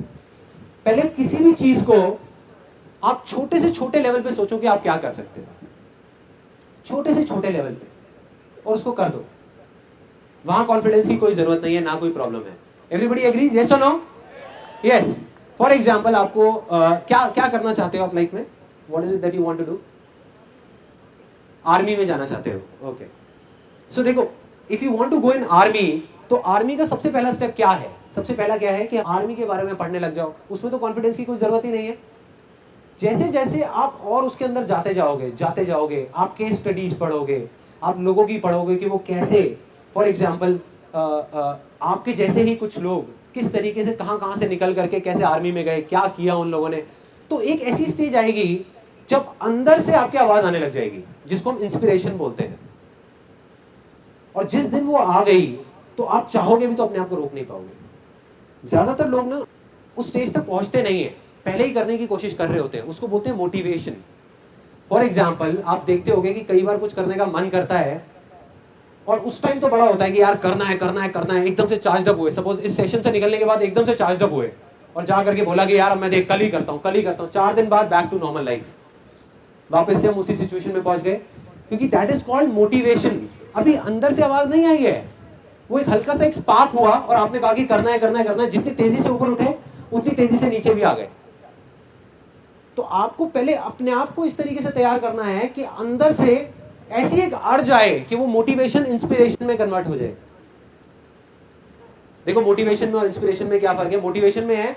पहले किसी भी चीज को आप छोटे से छोटे लेवल पे सोचो कि आप क्या कर सकते हो, छोटे से छोटे लेवल पे, और उसको कर दो। वहां कॉन्फिडेंस की कोई जरूरत नहीं है, ना कोई प्रॉब्लम है। एवरीबडी एग्रीज, यस और नो? यस। फॉर एग्जाम्पल, आपको क्या क्या करना चाहते हो आप लाइफ में? What is it that you want to do? Army में जाना चाहते हो, ओके। सो देखो, if you want to go in army, तो आर्मी का सबसे पहला स्टेप क्या है? सबसे पहला क्या है कि आर्मी के बारे में पढ़ने लग जाओ। उसमें तो कॉन्फिडेंस की कोई जरूरत ही नहीं है। जैसे जैसे आप और उसके अंदर जाते जाओगे, आप केस स्टडीज पढ़ोगे, आप लोगों की पढ़ोगे कि वो कैसे, फॉर एग्जाम्पल आपके जैसे ही कुछ लोग किस तरीके से कहां से निकल करके कैसे आर्मी में गए, क्या किया उन लोगों ने। तो एक ऐसी स्टेज आएगी जब अंदर से आपकी आवाज आने लग जाएगी, जिसको हम इंस्पिरेशन बोलते हैं। और जिस दिन वो आ गई तो आप चाहोगे भी तो अपने आप को रोक नहीं पाओगे। ज्यादातर लोग ना उस स्टेज तक पहुंचते नहीं है, पहले ही करने की कोशिश कर रहे होते हैं। उसको बोलते हैं मोटिवेशन। फॉर एग्जाम्पल, आप देखते होंगे कि कई बार कुछ करने का मन करता है और उस टाइम तो बड़ा होता है कि यार करना है, एकदम से चार्ज अप हुए। सपोज इस सेशन से निकलने के बाद एकदम से चार्ज अप हुए और जा करके बोला कि यार मैं देख कल ही करता हूँ। 4 दिन बाद बैक टू नॉर्मल लाइफ, वापस से हम उसी सिचुएशन में पहुंच गए, क्योंकि दैट इज कॉल्ड मोटिवेशन। अभी अंदर से आवाज नहीं आई है, वो एक हल्का सा एक स्पार्क हुआ और आपने कहा कि करना है। जितनी तेजी से ऊपर उठे उतनी तेजी से नीचे भी आ गए। तो आपको पहले अपने आप को इस तरीके से तैयार करना है कि अंदर से ऐसी एक अर्ज आए कि वो मोटिवेशन इंस्पिरेशन में कन्वर्ट हो जाए। देखो, मोटिवेशन में और इंस्पिरेशन में क्या फर्क है? मोटिवेशन में है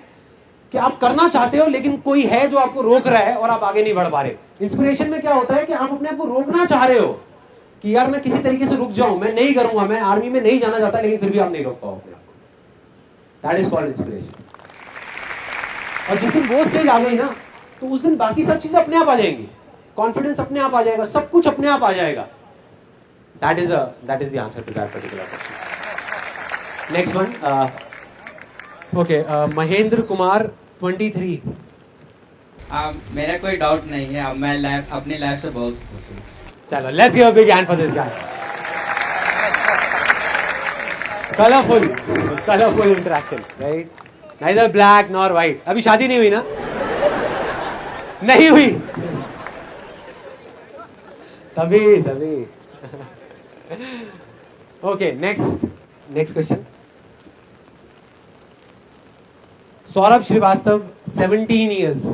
कि आप करना चाहते हो लेकिन कोई है जो आपको रोक रहा है और आप आगे नहीं बढ़ पा रहे। इंस्पिरेशन में क्या होता है कि आप अपने आप को रोकना चाह रहे हो कि यार मैं किसी तरीके से रुक जाऊं, मैं नहीं करूंगा, मैं आर्मी में नहीं जाना चाहता, लेकिन फिर भी आप नहीं रोक पाओ अपने आप को। That is called inspiration. और जिस दिन वो स्टेज आ गई ना, तो उस दिन बाकी सब चीजें अपने आप आ जाएंगी। कॉन्फिडेंस अपने आप आ जाएगा, सब कुछ अपने आप आ जाएगा। That is the answer to that particular question. Next one, okay, Mahendra Kumar 23।
मेरा कोई डाउट नहीं है, मैं अपनी लाइफ से बहुत खुश हूँ।
चलो, let's give a big hand for this guy. Colourful interaction, right? Neither black nor white. अभी शादी नहीं हुई ना? नहीं हुई? तभी okay, next question. Saurabh Srivastava, 17 years।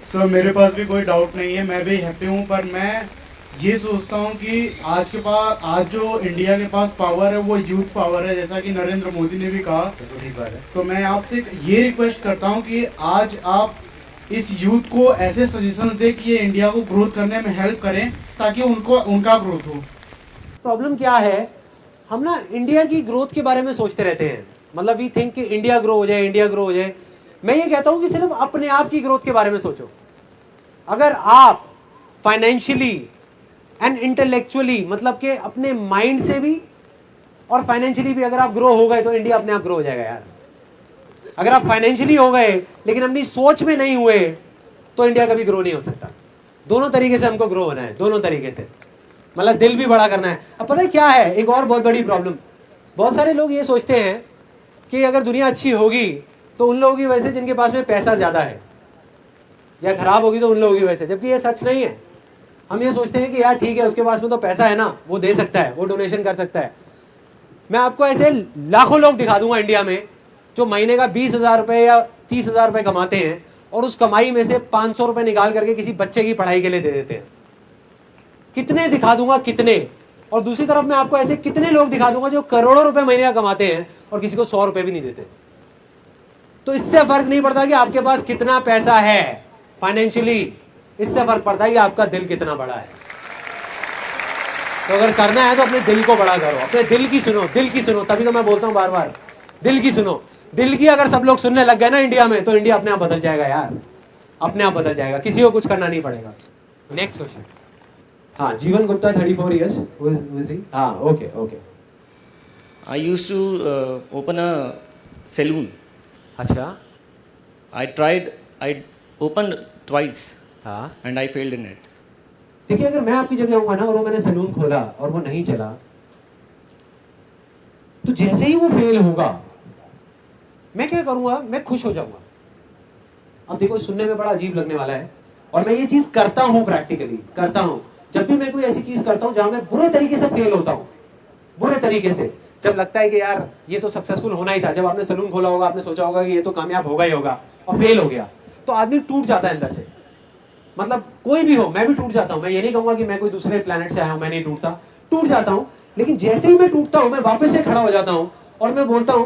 Sir मेरे पास भी कोई डाउट नहीं है, मैं भी हैप्पी हूँ, पर मैं ये सोचता हूँ कि आज जो इंडिया के पास पावर है वो यूथ पावर है, जैसा कि नरेंद्र मोदी ने भी कहा। तो मैं आपसे ये रिक्वेस्ट करता हूँ कि आज आप इस यूथ को ऐसे सजेशन दे कि ये इंडिया को ग्रोथ करने में हेल्प करें, ताकि उनका ग्रोथ हो।
प्रॉब्लम क्या है, हम ना इंडिया की ग्रोथ के बारे में सोचते रहते हैं। मतलब वी थिंक कि इंडिया ग्रो हो जाए। मैं ये कहता हूं कि सिर्फ अपने आप की ग्रोथ के बारे में सोचो। अगर आप फाइनेंशियली एंड इंटेलेक्चुअली, मतलब कि अपने माइंड से भी और फाइनेंशियली भी अगर आप ग्रो हो गए, तो इंडिया अपने आप ग्रो हो जाएगा यार। अगर आप फाइनेंशियली हो गए लेकिन अपनी सोच में नहीं हुए, तो इंडिया कभी ग्रो नहीं हो सकता। दोनों तरीके से हमको ग्रो होना है, दोनों तरीके से, मतलब दिल भी बड़ा करना है। अब पता है क्या है, एक और बहुत बड़ी प्रॉब्लम, बहुत सारे लोग ये सोचते हैं कि अगर दुनिया अच्छी होगी तो उन लोगों की वजह से जिनके पास में पैसा ज़्यादा है, या खराब होगी तो उन लोगों की वजह से, जबकि ये सच नहीं है। हम ये सोचते हैं कि यार ठीक है, उसके पास में तो पैसा है ना, वो दे सकता है, वो डोनेशन कर सकता है। मैं आपको ऐसे लाखों लोग दिखा दूंगा इंडिया में जो महीने का 20,000 रुपये या 30,000 रुपये कमाते हैं और उस कमाई में से 500 रुपये निकाल करके किसी बच्चे की पढ़ाई के लिए दे देते हैं। कितने दिखा दूंगा, कितने। और दूसरी तरफ मैं आपको ऐसे कितने लोग दिखा दूंगा जो करोड़ों रुपए महीने का कमाते हैं और किसी को 100 रुपये भी नहीं देते। तो इससे फर्क नहीं पड़ता कि आपके पास कितना पैसा है फाइनेंशियली, इससे फर्क पड़ता है कि आपका दिल कितना बड़ा है। तो अगर करना है तो अपने दिल को बड़ा करो, अपने दिल की सुनो, दिल की सुनो। तभी तो मैं बोलता हूं बार बार, दिल की सुनो। दिल की अगर सब लोग सुनने लग गए ना इंडिया में, तो इंडिया अपने आप बदल जाएगा यार, अपने आप बदल जाएगा, किसी को कुछ करना नहीं पड़ेगा। Next question. हाँ, जीवन गुप्ता 34 years। हाँ, okay okay.
I used to open a saloon.
अच्छा,
I opened twice
हाँ,
and I failed in it.
देखिए अगर मैं आपकी जगह होऊंगा ना और वो मैंने सैलून खोला और वो नहीं चला, तो जैसे ही वो फेल होगा मैं क्या करूंगा, मैं खुश हो जाऊंगा। अब देखो सुनने में बड़ा अजीब लगने वाला है, और मैं ये चीज करता हूं, प्रैक्टिकली करता हूं। जब भी मैं कोई ऐसी चीज करता हूं जहां मैं बुरे तरीके से फेल होता हूं, बुरे तरीके से, जब लगता है कि यार ये तो सक्सेसफुल होना ही था, जब आपने सैलून खोला होगा आपने सोचा होगा कि ये तो कामयाब होगा ही होगा, और फेल हो गया, तो आदमी टूट जाता है अंदर से। मतलब कोई भी हो, मैं भी टूट जाता हूं। मैं ये नहीं कहूंगा कि मैं कोई दूसरे प्लेनेट से आया हूं, मैं नहीं टूटता, टूट जाता हूं। लेकिन जैसे ही मैं टूटता हूं मैं वापस से खड़ा हो जाता हूं और मैं बोलता हूं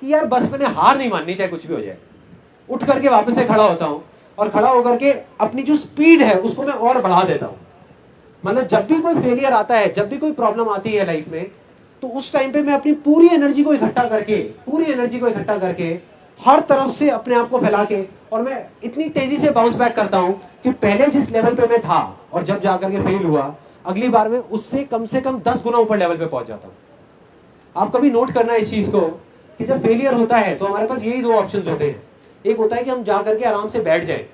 कि यार बस मैंने हार नहीं माननी, चाहे कुछ भी हो जाए। उठ करके वापस से खड़ा होता हूं और खड़ा होकर के अपनी जो स्पीड है उसको मैं और बढ़ा देता हूं। मतलब जब भी कोई फेलियर आता है, जब भी कोई प्रॉब्लम आती है लाइफ में, तो उस टाइम पे मैं अपनी पूरी एनर्जी को इकट्ठा करके हर तरफ से अपने आप को फैला के, और मैं इतनी तेजी से बाउंस बैक करता हूं कि पहले जिस लेवल पे मैं था और जब जाकर के फेल हुआ, अगली बार में उससे कम से कम 10 गुना ऊपर लेवल पे पहुंच जाता हूं। आप कभी नोट करना इस चीज को कि जब फेलियर होता है तो हमारे पास यही दो ऑप्शंस होते हैं। एक होता है कि हम जा करके आराम से बैठ जाए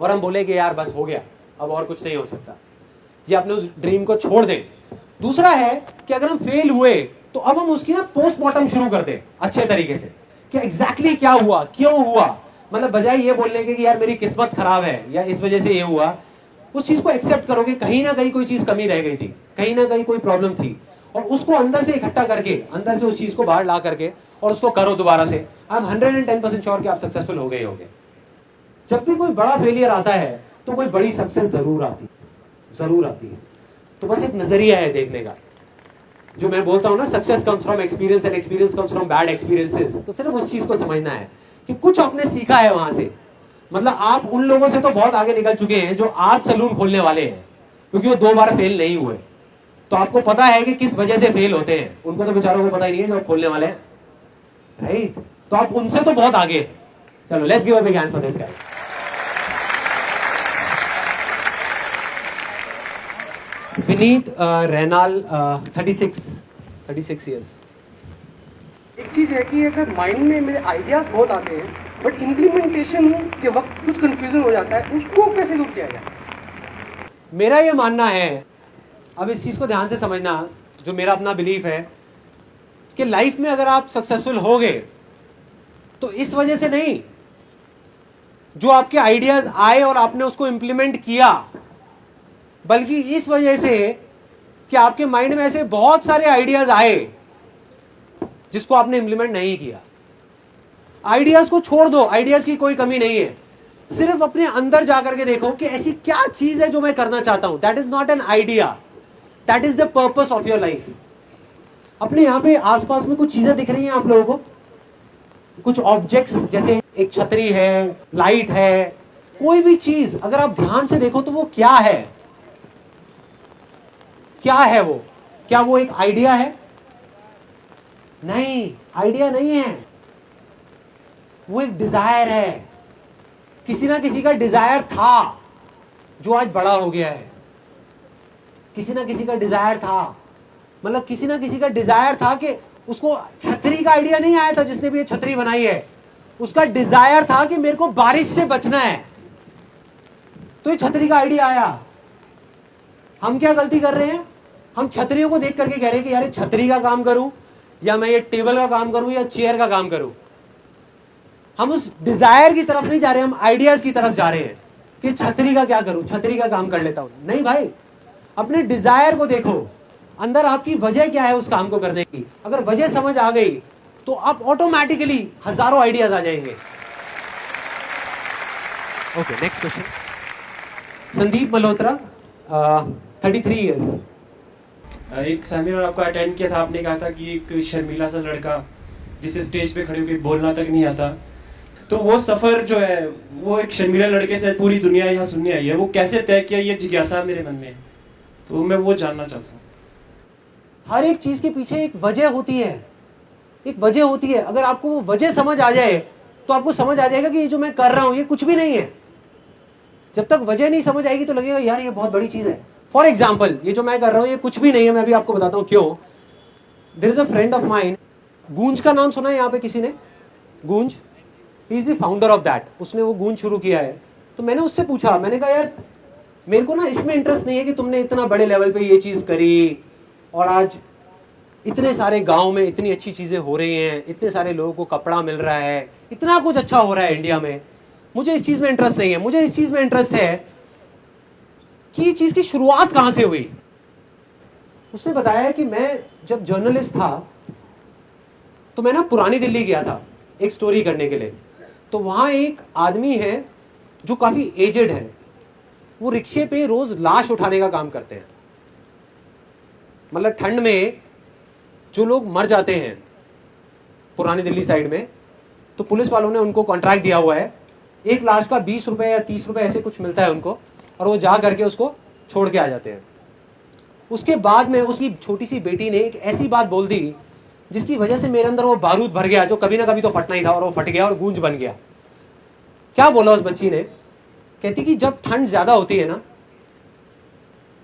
और हम बोले कि यार बस हो गया, अब और कुछ नहीं हो सकता, या अपने उस ड्रीम को छोड़ दें। दूसरा है कि अगर हम फेल हुए तो अब हम उसकी ना पोस्टमार्टम शुरू करते हैं अच्छे तरीके से, कि एग्जैक्टली क्या हुआ, क्यों हुआ। मतलब बजाय ये बोलने के कि यार मेरी किस्मत खराब है या इस वजह से ये हुआ, उस चीज को एक्सेप्ट करो कि कहीं ना कहीं कोई चीज कमी रह गई थी, कहीं ना कहीं कोई प्रॉब्लम थी, और उसको अंदर से इकट्ठा करके, अंदर से उस चीज को बाहर ला करके और उसको करो दोबारा से। आई एम 110% श्योर कि आप सक्सेसफुल हो गए होंगे। जब भी कोई बड़ा फेलियर आता है तो कोई बड़ी सक्सेस जरूर आती है। तो बस एक नजरिया है देखने का, जो मैं बोलता हूं ना, success comes from experience and experience comes from bad experiences. तो सिर्फ उस चीज को समझना है कि कुछ आपने सीखा है वहां से। मतलब आप उन लोगों से तो बहुत आगे निकल चुके हैं जो आज सैलून खोलने वाले हैं, क्योंकि वो 2 बार फेल नहीं हुए। तो आपको पता है कि किस वजह से फेल होते हैं, उनको तो बेचारों को पता ही नहीं है जो खोलने वाले हैं, राइट? तो आप उनसे तो बहुत आगे। चलो let's give a big hand for this guy. Vineet Rainal 36 years।
एक चीज है कि अगर माइंड में मेरे आइडियाज बहुत आते हैं बट इम्प्लीमेंटेशन के वक्त कुछ कंफ्यूजन हो जाता है, उसको कैसे दूर किया जाए?
मेरा ये मानना है, अब इस चीज को ध्यान से समझना, जो मेरा अपना बिलीफ है कि लाइफ में अगर आप सक्सेसफुल होगे तो इस वजह से नहीं, जो आपके आइडियाज आए और आपने उसको इंप्लीमेंट किया, बल्कि इस वजह से कि आपके माइंड में ऐसे बहुत सारे आइडियाज आए जिसको आपने इंप्लीमेंट नहीं किया। आइडियाज को छोड़ दो, आइडियाज की कोई कमी नहीं है, सिर्फ अपने अंदर जाकर के देखो कि ऐसी क्या चीज है जो मैं करना चाहता हूं। That is not an idea, that is the purpose of your life. अपने यहां पे आसपास में कुछ चीजें दिख रही हैं आप लोगों को, कुछ ऑब्जेक्ट्स, जैसे एक छतरी है, लाइट है, कोई भी चीज अगर आप ध्यान से देखो तो वो क्या है? क्या है वो? क्या वो एक आइडिया है? नहीं, आइडिया नहीं है, वो एक डिजायर है। किसी ना किसी का डिजायर था जो आज बड़ा हो गया है। किसी ना किसी का डिजायर था, मतलब किसी ना किसी का डिजायर था कि उसको छतरी का आइडिया नहीं आया था जिसने भी ये छतरी बनाई है, उसका डिजायर था कि मेरे को बारिश से बचना है। तो ये छतरी का आइडिया आया। हम क्या गलती कर रहे हैं, हम छतरियों को देख करके कह रहे हैं कि यार छतरी का काम करूं या मैं ये टेबल का काम करूं या चेयर का काम करूं। हम उस डिजायर की तरफ नहीं जा रहे, हम आइडियाज की तरफ जा रहे हैं कि छतरी का क्या करूं, छतरी का काम कर लेता हूं। नहीं भाई, अपने डिजायर को देखो, अंदर आपकी वजह क्या है उस काम को करने की। अगर वजह समझ आ गई तो आप ऑटोमेटिकली हजारों आइडियाज आ जाएंगे। Okay, next question. Sandeep Malhotra, 33 years.
एक सेमिनार आपका अटेंड किया था, आपने कहा था कि एक शर्मीला सा लड़का जिसे स्टेज पे खड़े होकर बोलना तक नहीं आता, तो वो सफ़र जो है वो एक शर्मीला लड़के से पूरी दुनिया यहाँ सुनने आई है, वो कैसे तय किया, ये जिज्ञासा मेरे मन में, तो मैं वो जानना चाहता हूँ।
हर एक चीज के पीछे एक वजह होती है, एक वजह होती है। अगर आपको वो वजह समझ आ जाए तो आपको समझ आ जाएगा कि ये जो मैं कर रहा हूं ये कुछ भी नहीं है। जब तक वजह नहीं समझ आएगी तो लगेगा यार ये बहुत बड़ी चीज है। फॉर एग्जाम्पल, ये जो मैं कर रहा हूं ये कुछ भी नहीं है, मैं अभी आपको बताता हूं क्यों। There is a friend of mine, Goonj का नाम सुना है यहाँ पे किसी ने? गूंज, he is the founder of that. उसने वो गूंज शुरू किया है। तो मैंने उससे पूछा, मैंने कहा यार मेरे को ना इसमें इंटरेस्ट नहीं है कि तुमने इतना बड़े लेवल पे ये चीज करी और आज इतने सारे गांव में इतनी अच्छी चीजें हो रही हैं, इतने सारे लोगों को कपड़ा मिल रहा है, इतना कुछ अच्छा हो रहा है इंडिया में। मुझे इस चीज में इंटरेस्ट नहीं है। मुझे इस चीज में इंटरेस्ट है कि ये चीज की शुरुआत कहां से हुई। उसने बताया कि मैं जब जर्नलिस्ट था तो मैं ना पुरानी दिल्ली गया था एक स्टोरी करने के लिए। तो वहां एक आदमी है जो काफी एजेड है, वो रिक्शे पे रोज लाश उठाने का काम करते हैं। मतलब ठंड में जो लोग मर जाते हैं पुरानी दिल्ली साइड में, तो पुलिस वालों ने उनको कॉन्ट्रैक्ट दिया हुआ है, एक लाश का 20 रुपए या 30 रुपए ऐसे कुछ मिलता है उनको, और वो जा करके उसको छोड़ के आ जाते हैं। उसके बाद में उसकी छोटी सी बेटी ने एक ऐसी बात बोल दी जिसकी वजह से मेरे अंदर वो बारूद भर गया जो कभी ना कभी तो फटना ही था, और वो फट गया और गूंज बन गया। क्या बोला उस बच्ची ने? कहती कि जब ठंड ज्यादा होती है ना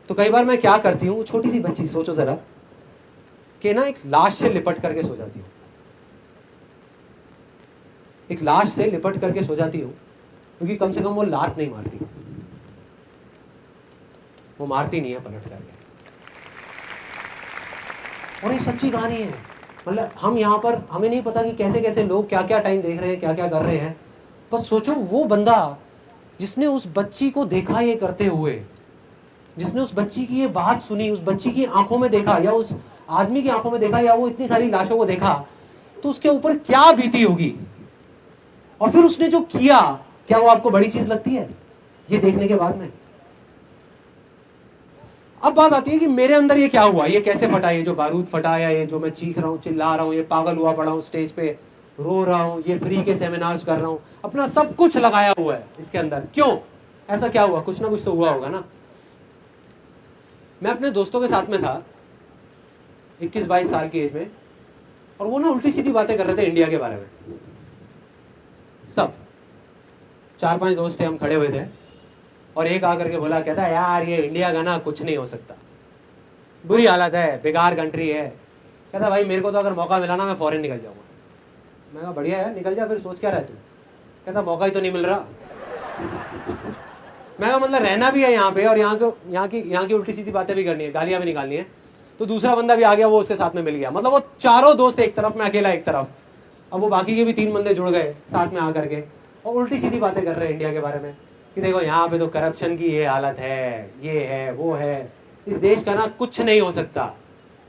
तो कई बार मैं क्या करती हूँ, छोटी सी बच्ची, सोचो जरा, कि ना एक लाश से लिपट करके सो जाती हूँ। एक लाश से लिपट करके सो जाती हूँ क्योंकि कम से कम वो लात नहीं मारती, वो मारती नहीं है पलट करके। और ये सच्ची कहानी है। मतलब हम यहाँ पर, हमें नहीं पता कि कैसे कैसे लोग क्या क्या टाइम देख रहे हैं, क्या क्या कर रहे हैं। बस सोचो वो बंदा जिसने उस बच्ची को देखा ये करते हुए, जिसने उस बच्ची की ये बात सुनी, उस बच्ची की आंखों में देखा या उस आदमी की आंखों में देखा या वो इतनी सारी लाशों को देखा, तो उसके ऊपर क्या बीती होगी। और फिर उसने जो किया, क्या वो आपको बड़ी चीज लगती है ये देखने के बाद में? अब बात आती है कि मेरे अंदर ये क्या हुआ, ये कैसे फटा, ये जो बारूद फटा, या ये जो मैं चीख रहा हूँ, चिल्ला रहा हूँ, ये पागल हुआ पड़ा हूँ, स्टेज पे रो रहा हूँ, ये फ्री के सेमिनार्स कर रहा हूँ, अपना सब कुछ लगाया हुआ है इसके अंदर। क्यों ऐसा क्या हुआ? कुछ ना कुछ तो हुआ होगा ना। मैं अपने दोस्तों के साथ में था 21-22 साल की एज में, और वो ना उल्टी सीधी बातें कर रहे थे इंडिया के बारे में। सब 4-5 दोस्त थे, हम खड़े हुए थे, और एक आकर के बोला, कहता यार ये इंडिया का ना कुछ नहीं हो सकता, बुरी हालत है, बेकार कंट्री है। कहता भाई मेरे को तो अगर मौका मिला ना मैं फॉरेन निकल जाऊंगा। मैं कहा बढ़िया है, निकल जा, फिर सोच क्या रहा है तू? कहता मौका ही तो नहीं मिल रहा। मैं कहा मतलब रहना भी है यहाँ पे, और यहाँ की उल्टी सीधी बातें भी करनी है, गालियाँ भी निकालनी है। तो दूसरा बंदा भी आ गया, वो उसके साथ में मिल गया। मतलब वो चारों दोस्त एक तरफ, मैं अकेला एक तरफ। अब वो बाकी के भी 3 बंदे जुड़ गए साथ में आकर के, और उल्टी सीधी बातें कर रहे हैं इंडिया के बारे में कि देखो यहाँ पे तो करप्शन की ये हालत है, ये है, वो है, इस देश का ना कुछ नहीं हो सकता,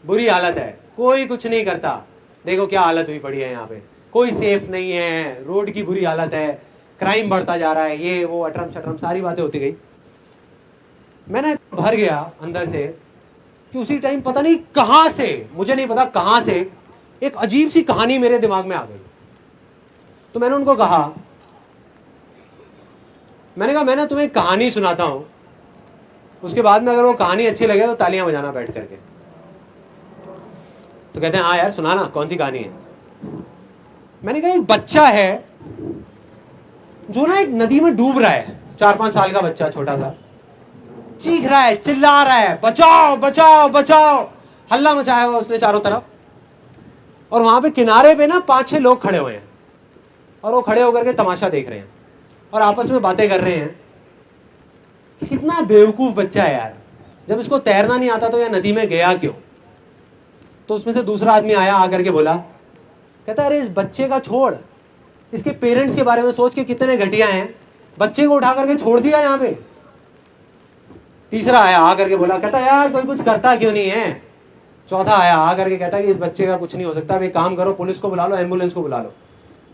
बुरी हालत है, कोई कुछ नहीं करता, देखो क्या हालत हुई पड़ी है यहाँ पे, कोई सेफ नहीं है, रोड की बुरी हालत है, क्राइम बढ़ता जा रहा है, ये वो अटरम शटरम सारी बातें होती गई। मैंने भर गया अंदर से कि उसी टाइम पता नहीं कहां से, मुझे नहीं पता कहां से, एक अजीब सी कहानी मेरे दिमाग में आ गई। तो मैंने उनको कहा, मैंने कहा मैं ना तुम्हें एक कहानी सुनाता हूं, उसके बाद में अगर वो कहानी अच्छी लगे तो तालियां बजाना बैठ करके। तो कहते हैं हाँ यार सुनाना, कौन सी कहानी है? मैंने कहा एक बच्चा है जो ना एक नदी में डूब रहा है, 4-5 साल का बच्चा, छोटा सा, चीख रहा है, चिल्ला रहा है, बचाओ बचाओ बचाओ, हल्ला मचाया हुआ उसने चारों तरफ। और वहां पे किनारे पे ना 5-6 लोग खड़े हुए हैं, और वो खड़े होकर के तमाशा देख रहे हैं और आपस में बातें कर रहे हैं कितना बेवकूफ़ बच्चा है यार, जब इसको तैरना नहीं आता तो यह नदी में गया क्यों? तो उसमें से दूसरा आदमी आया, आकर के बोला, कहता अरे इस बच्चे का छोड़, इसके पेरेंट्स के बारे में सोच के कितने घटिया हैं, बच्चे को उठा करके छोड़ दिया यहाँ पे। तीसरा आया, आकर के बोला, कहता यार कोई कुछ करता क्यों नहीं है। चौथा आया, आकर के कहता कि इस बच्चे का कुछ नहीं हो सकता, अब एक काम करो, पुलिस को बुला लो, एम्बुलेंस को बुला लो,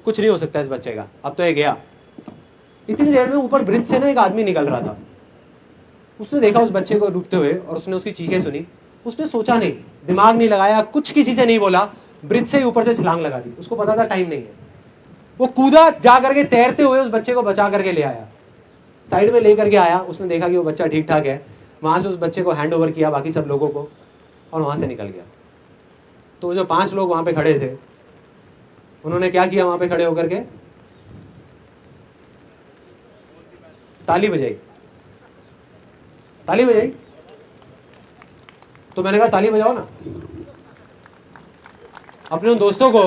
कुछ नहीं हो सकता इस बच्चे का। अब तो ये गया। इतनी देर में ऊपर ब्रिज से ना एक आदमी निकल रहा था, उसने देखा उस बच्चे को डूबते हुए और उसने उसकी चीखें सुनी। उसने सोचा नहीं, दिमाग नहीं लगाया, कुछ किसी से नहीं बोला, ब्रिज से ही ऊपर से छलांग लगा दी। उसको पता था टाइम नहीं है, वो कूदा, जा करके तैरते हुए उस बच्चे को बचा करके ले आया, साइड में ले करके आया। उसने देखा कि वो बच्चा ठीक ठाक है, वहां से उस बच्चे को हैंड ओवर किया बाकी सब लोगों को और वहां से निकल गया। तो जो 5 लोग वहां पे खड़े थे, उन्होंने क्या किया, वहां पे खड़े होकर के ताली बजाई। ताली बजाई तो मैंने कहा ताली बजाओ ना। अपने उन दोस्तों को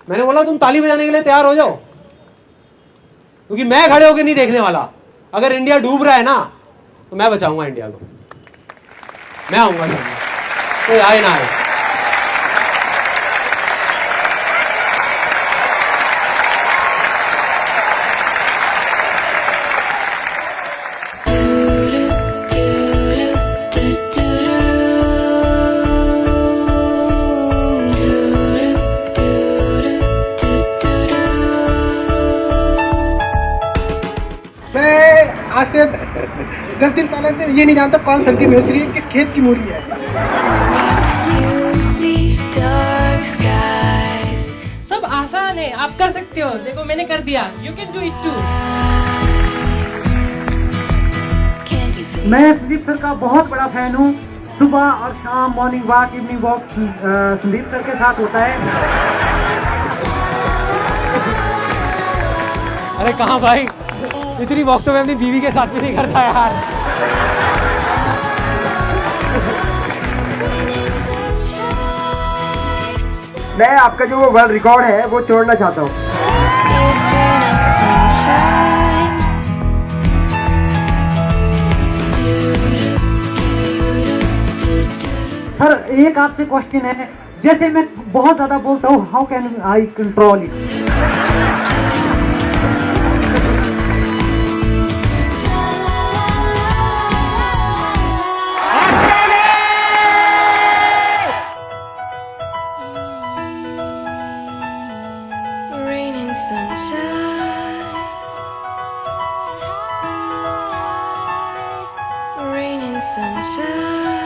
मैंने बोला तुम ताली बजाने के लिए तैयार हो जाओ, क्योंकि मैं खड़े होकर नहीं देखने वाला। अगर इंडिया डूब रहा है ना तो मैं बचाऊंगा इंडिया को, मैं आऊंगा सामने, कोई आए ना आए।
आज से 10 दिन पहले से ये नहीं जानता कौन सब्जी में उतरी है, किस खेत की मूली है।
सब आसान है, आप कर सकते हो। देखो मैंने कर दिया, you can do it too.
मैं संदीप सर का बहुत बड़ा फैन हूँ। सुबह और शाम morning walk, evening walk Sandeep sir के साथ होता है।
अरे कहाँ भाई, इतनी वॉक तो मैं अपनी बीवी के साथ भी नहीं करता यार।
मैं आपका जो वो वर्ल्ड रिकॉर्ड है वो तोड़ना चाहता हूँ। सर एक आपसे क्वेश्चन है, जैसे मैं बहुत ज्यादा बोलता हूँ, how can I control it?
Raining sunshine, raining sunshine.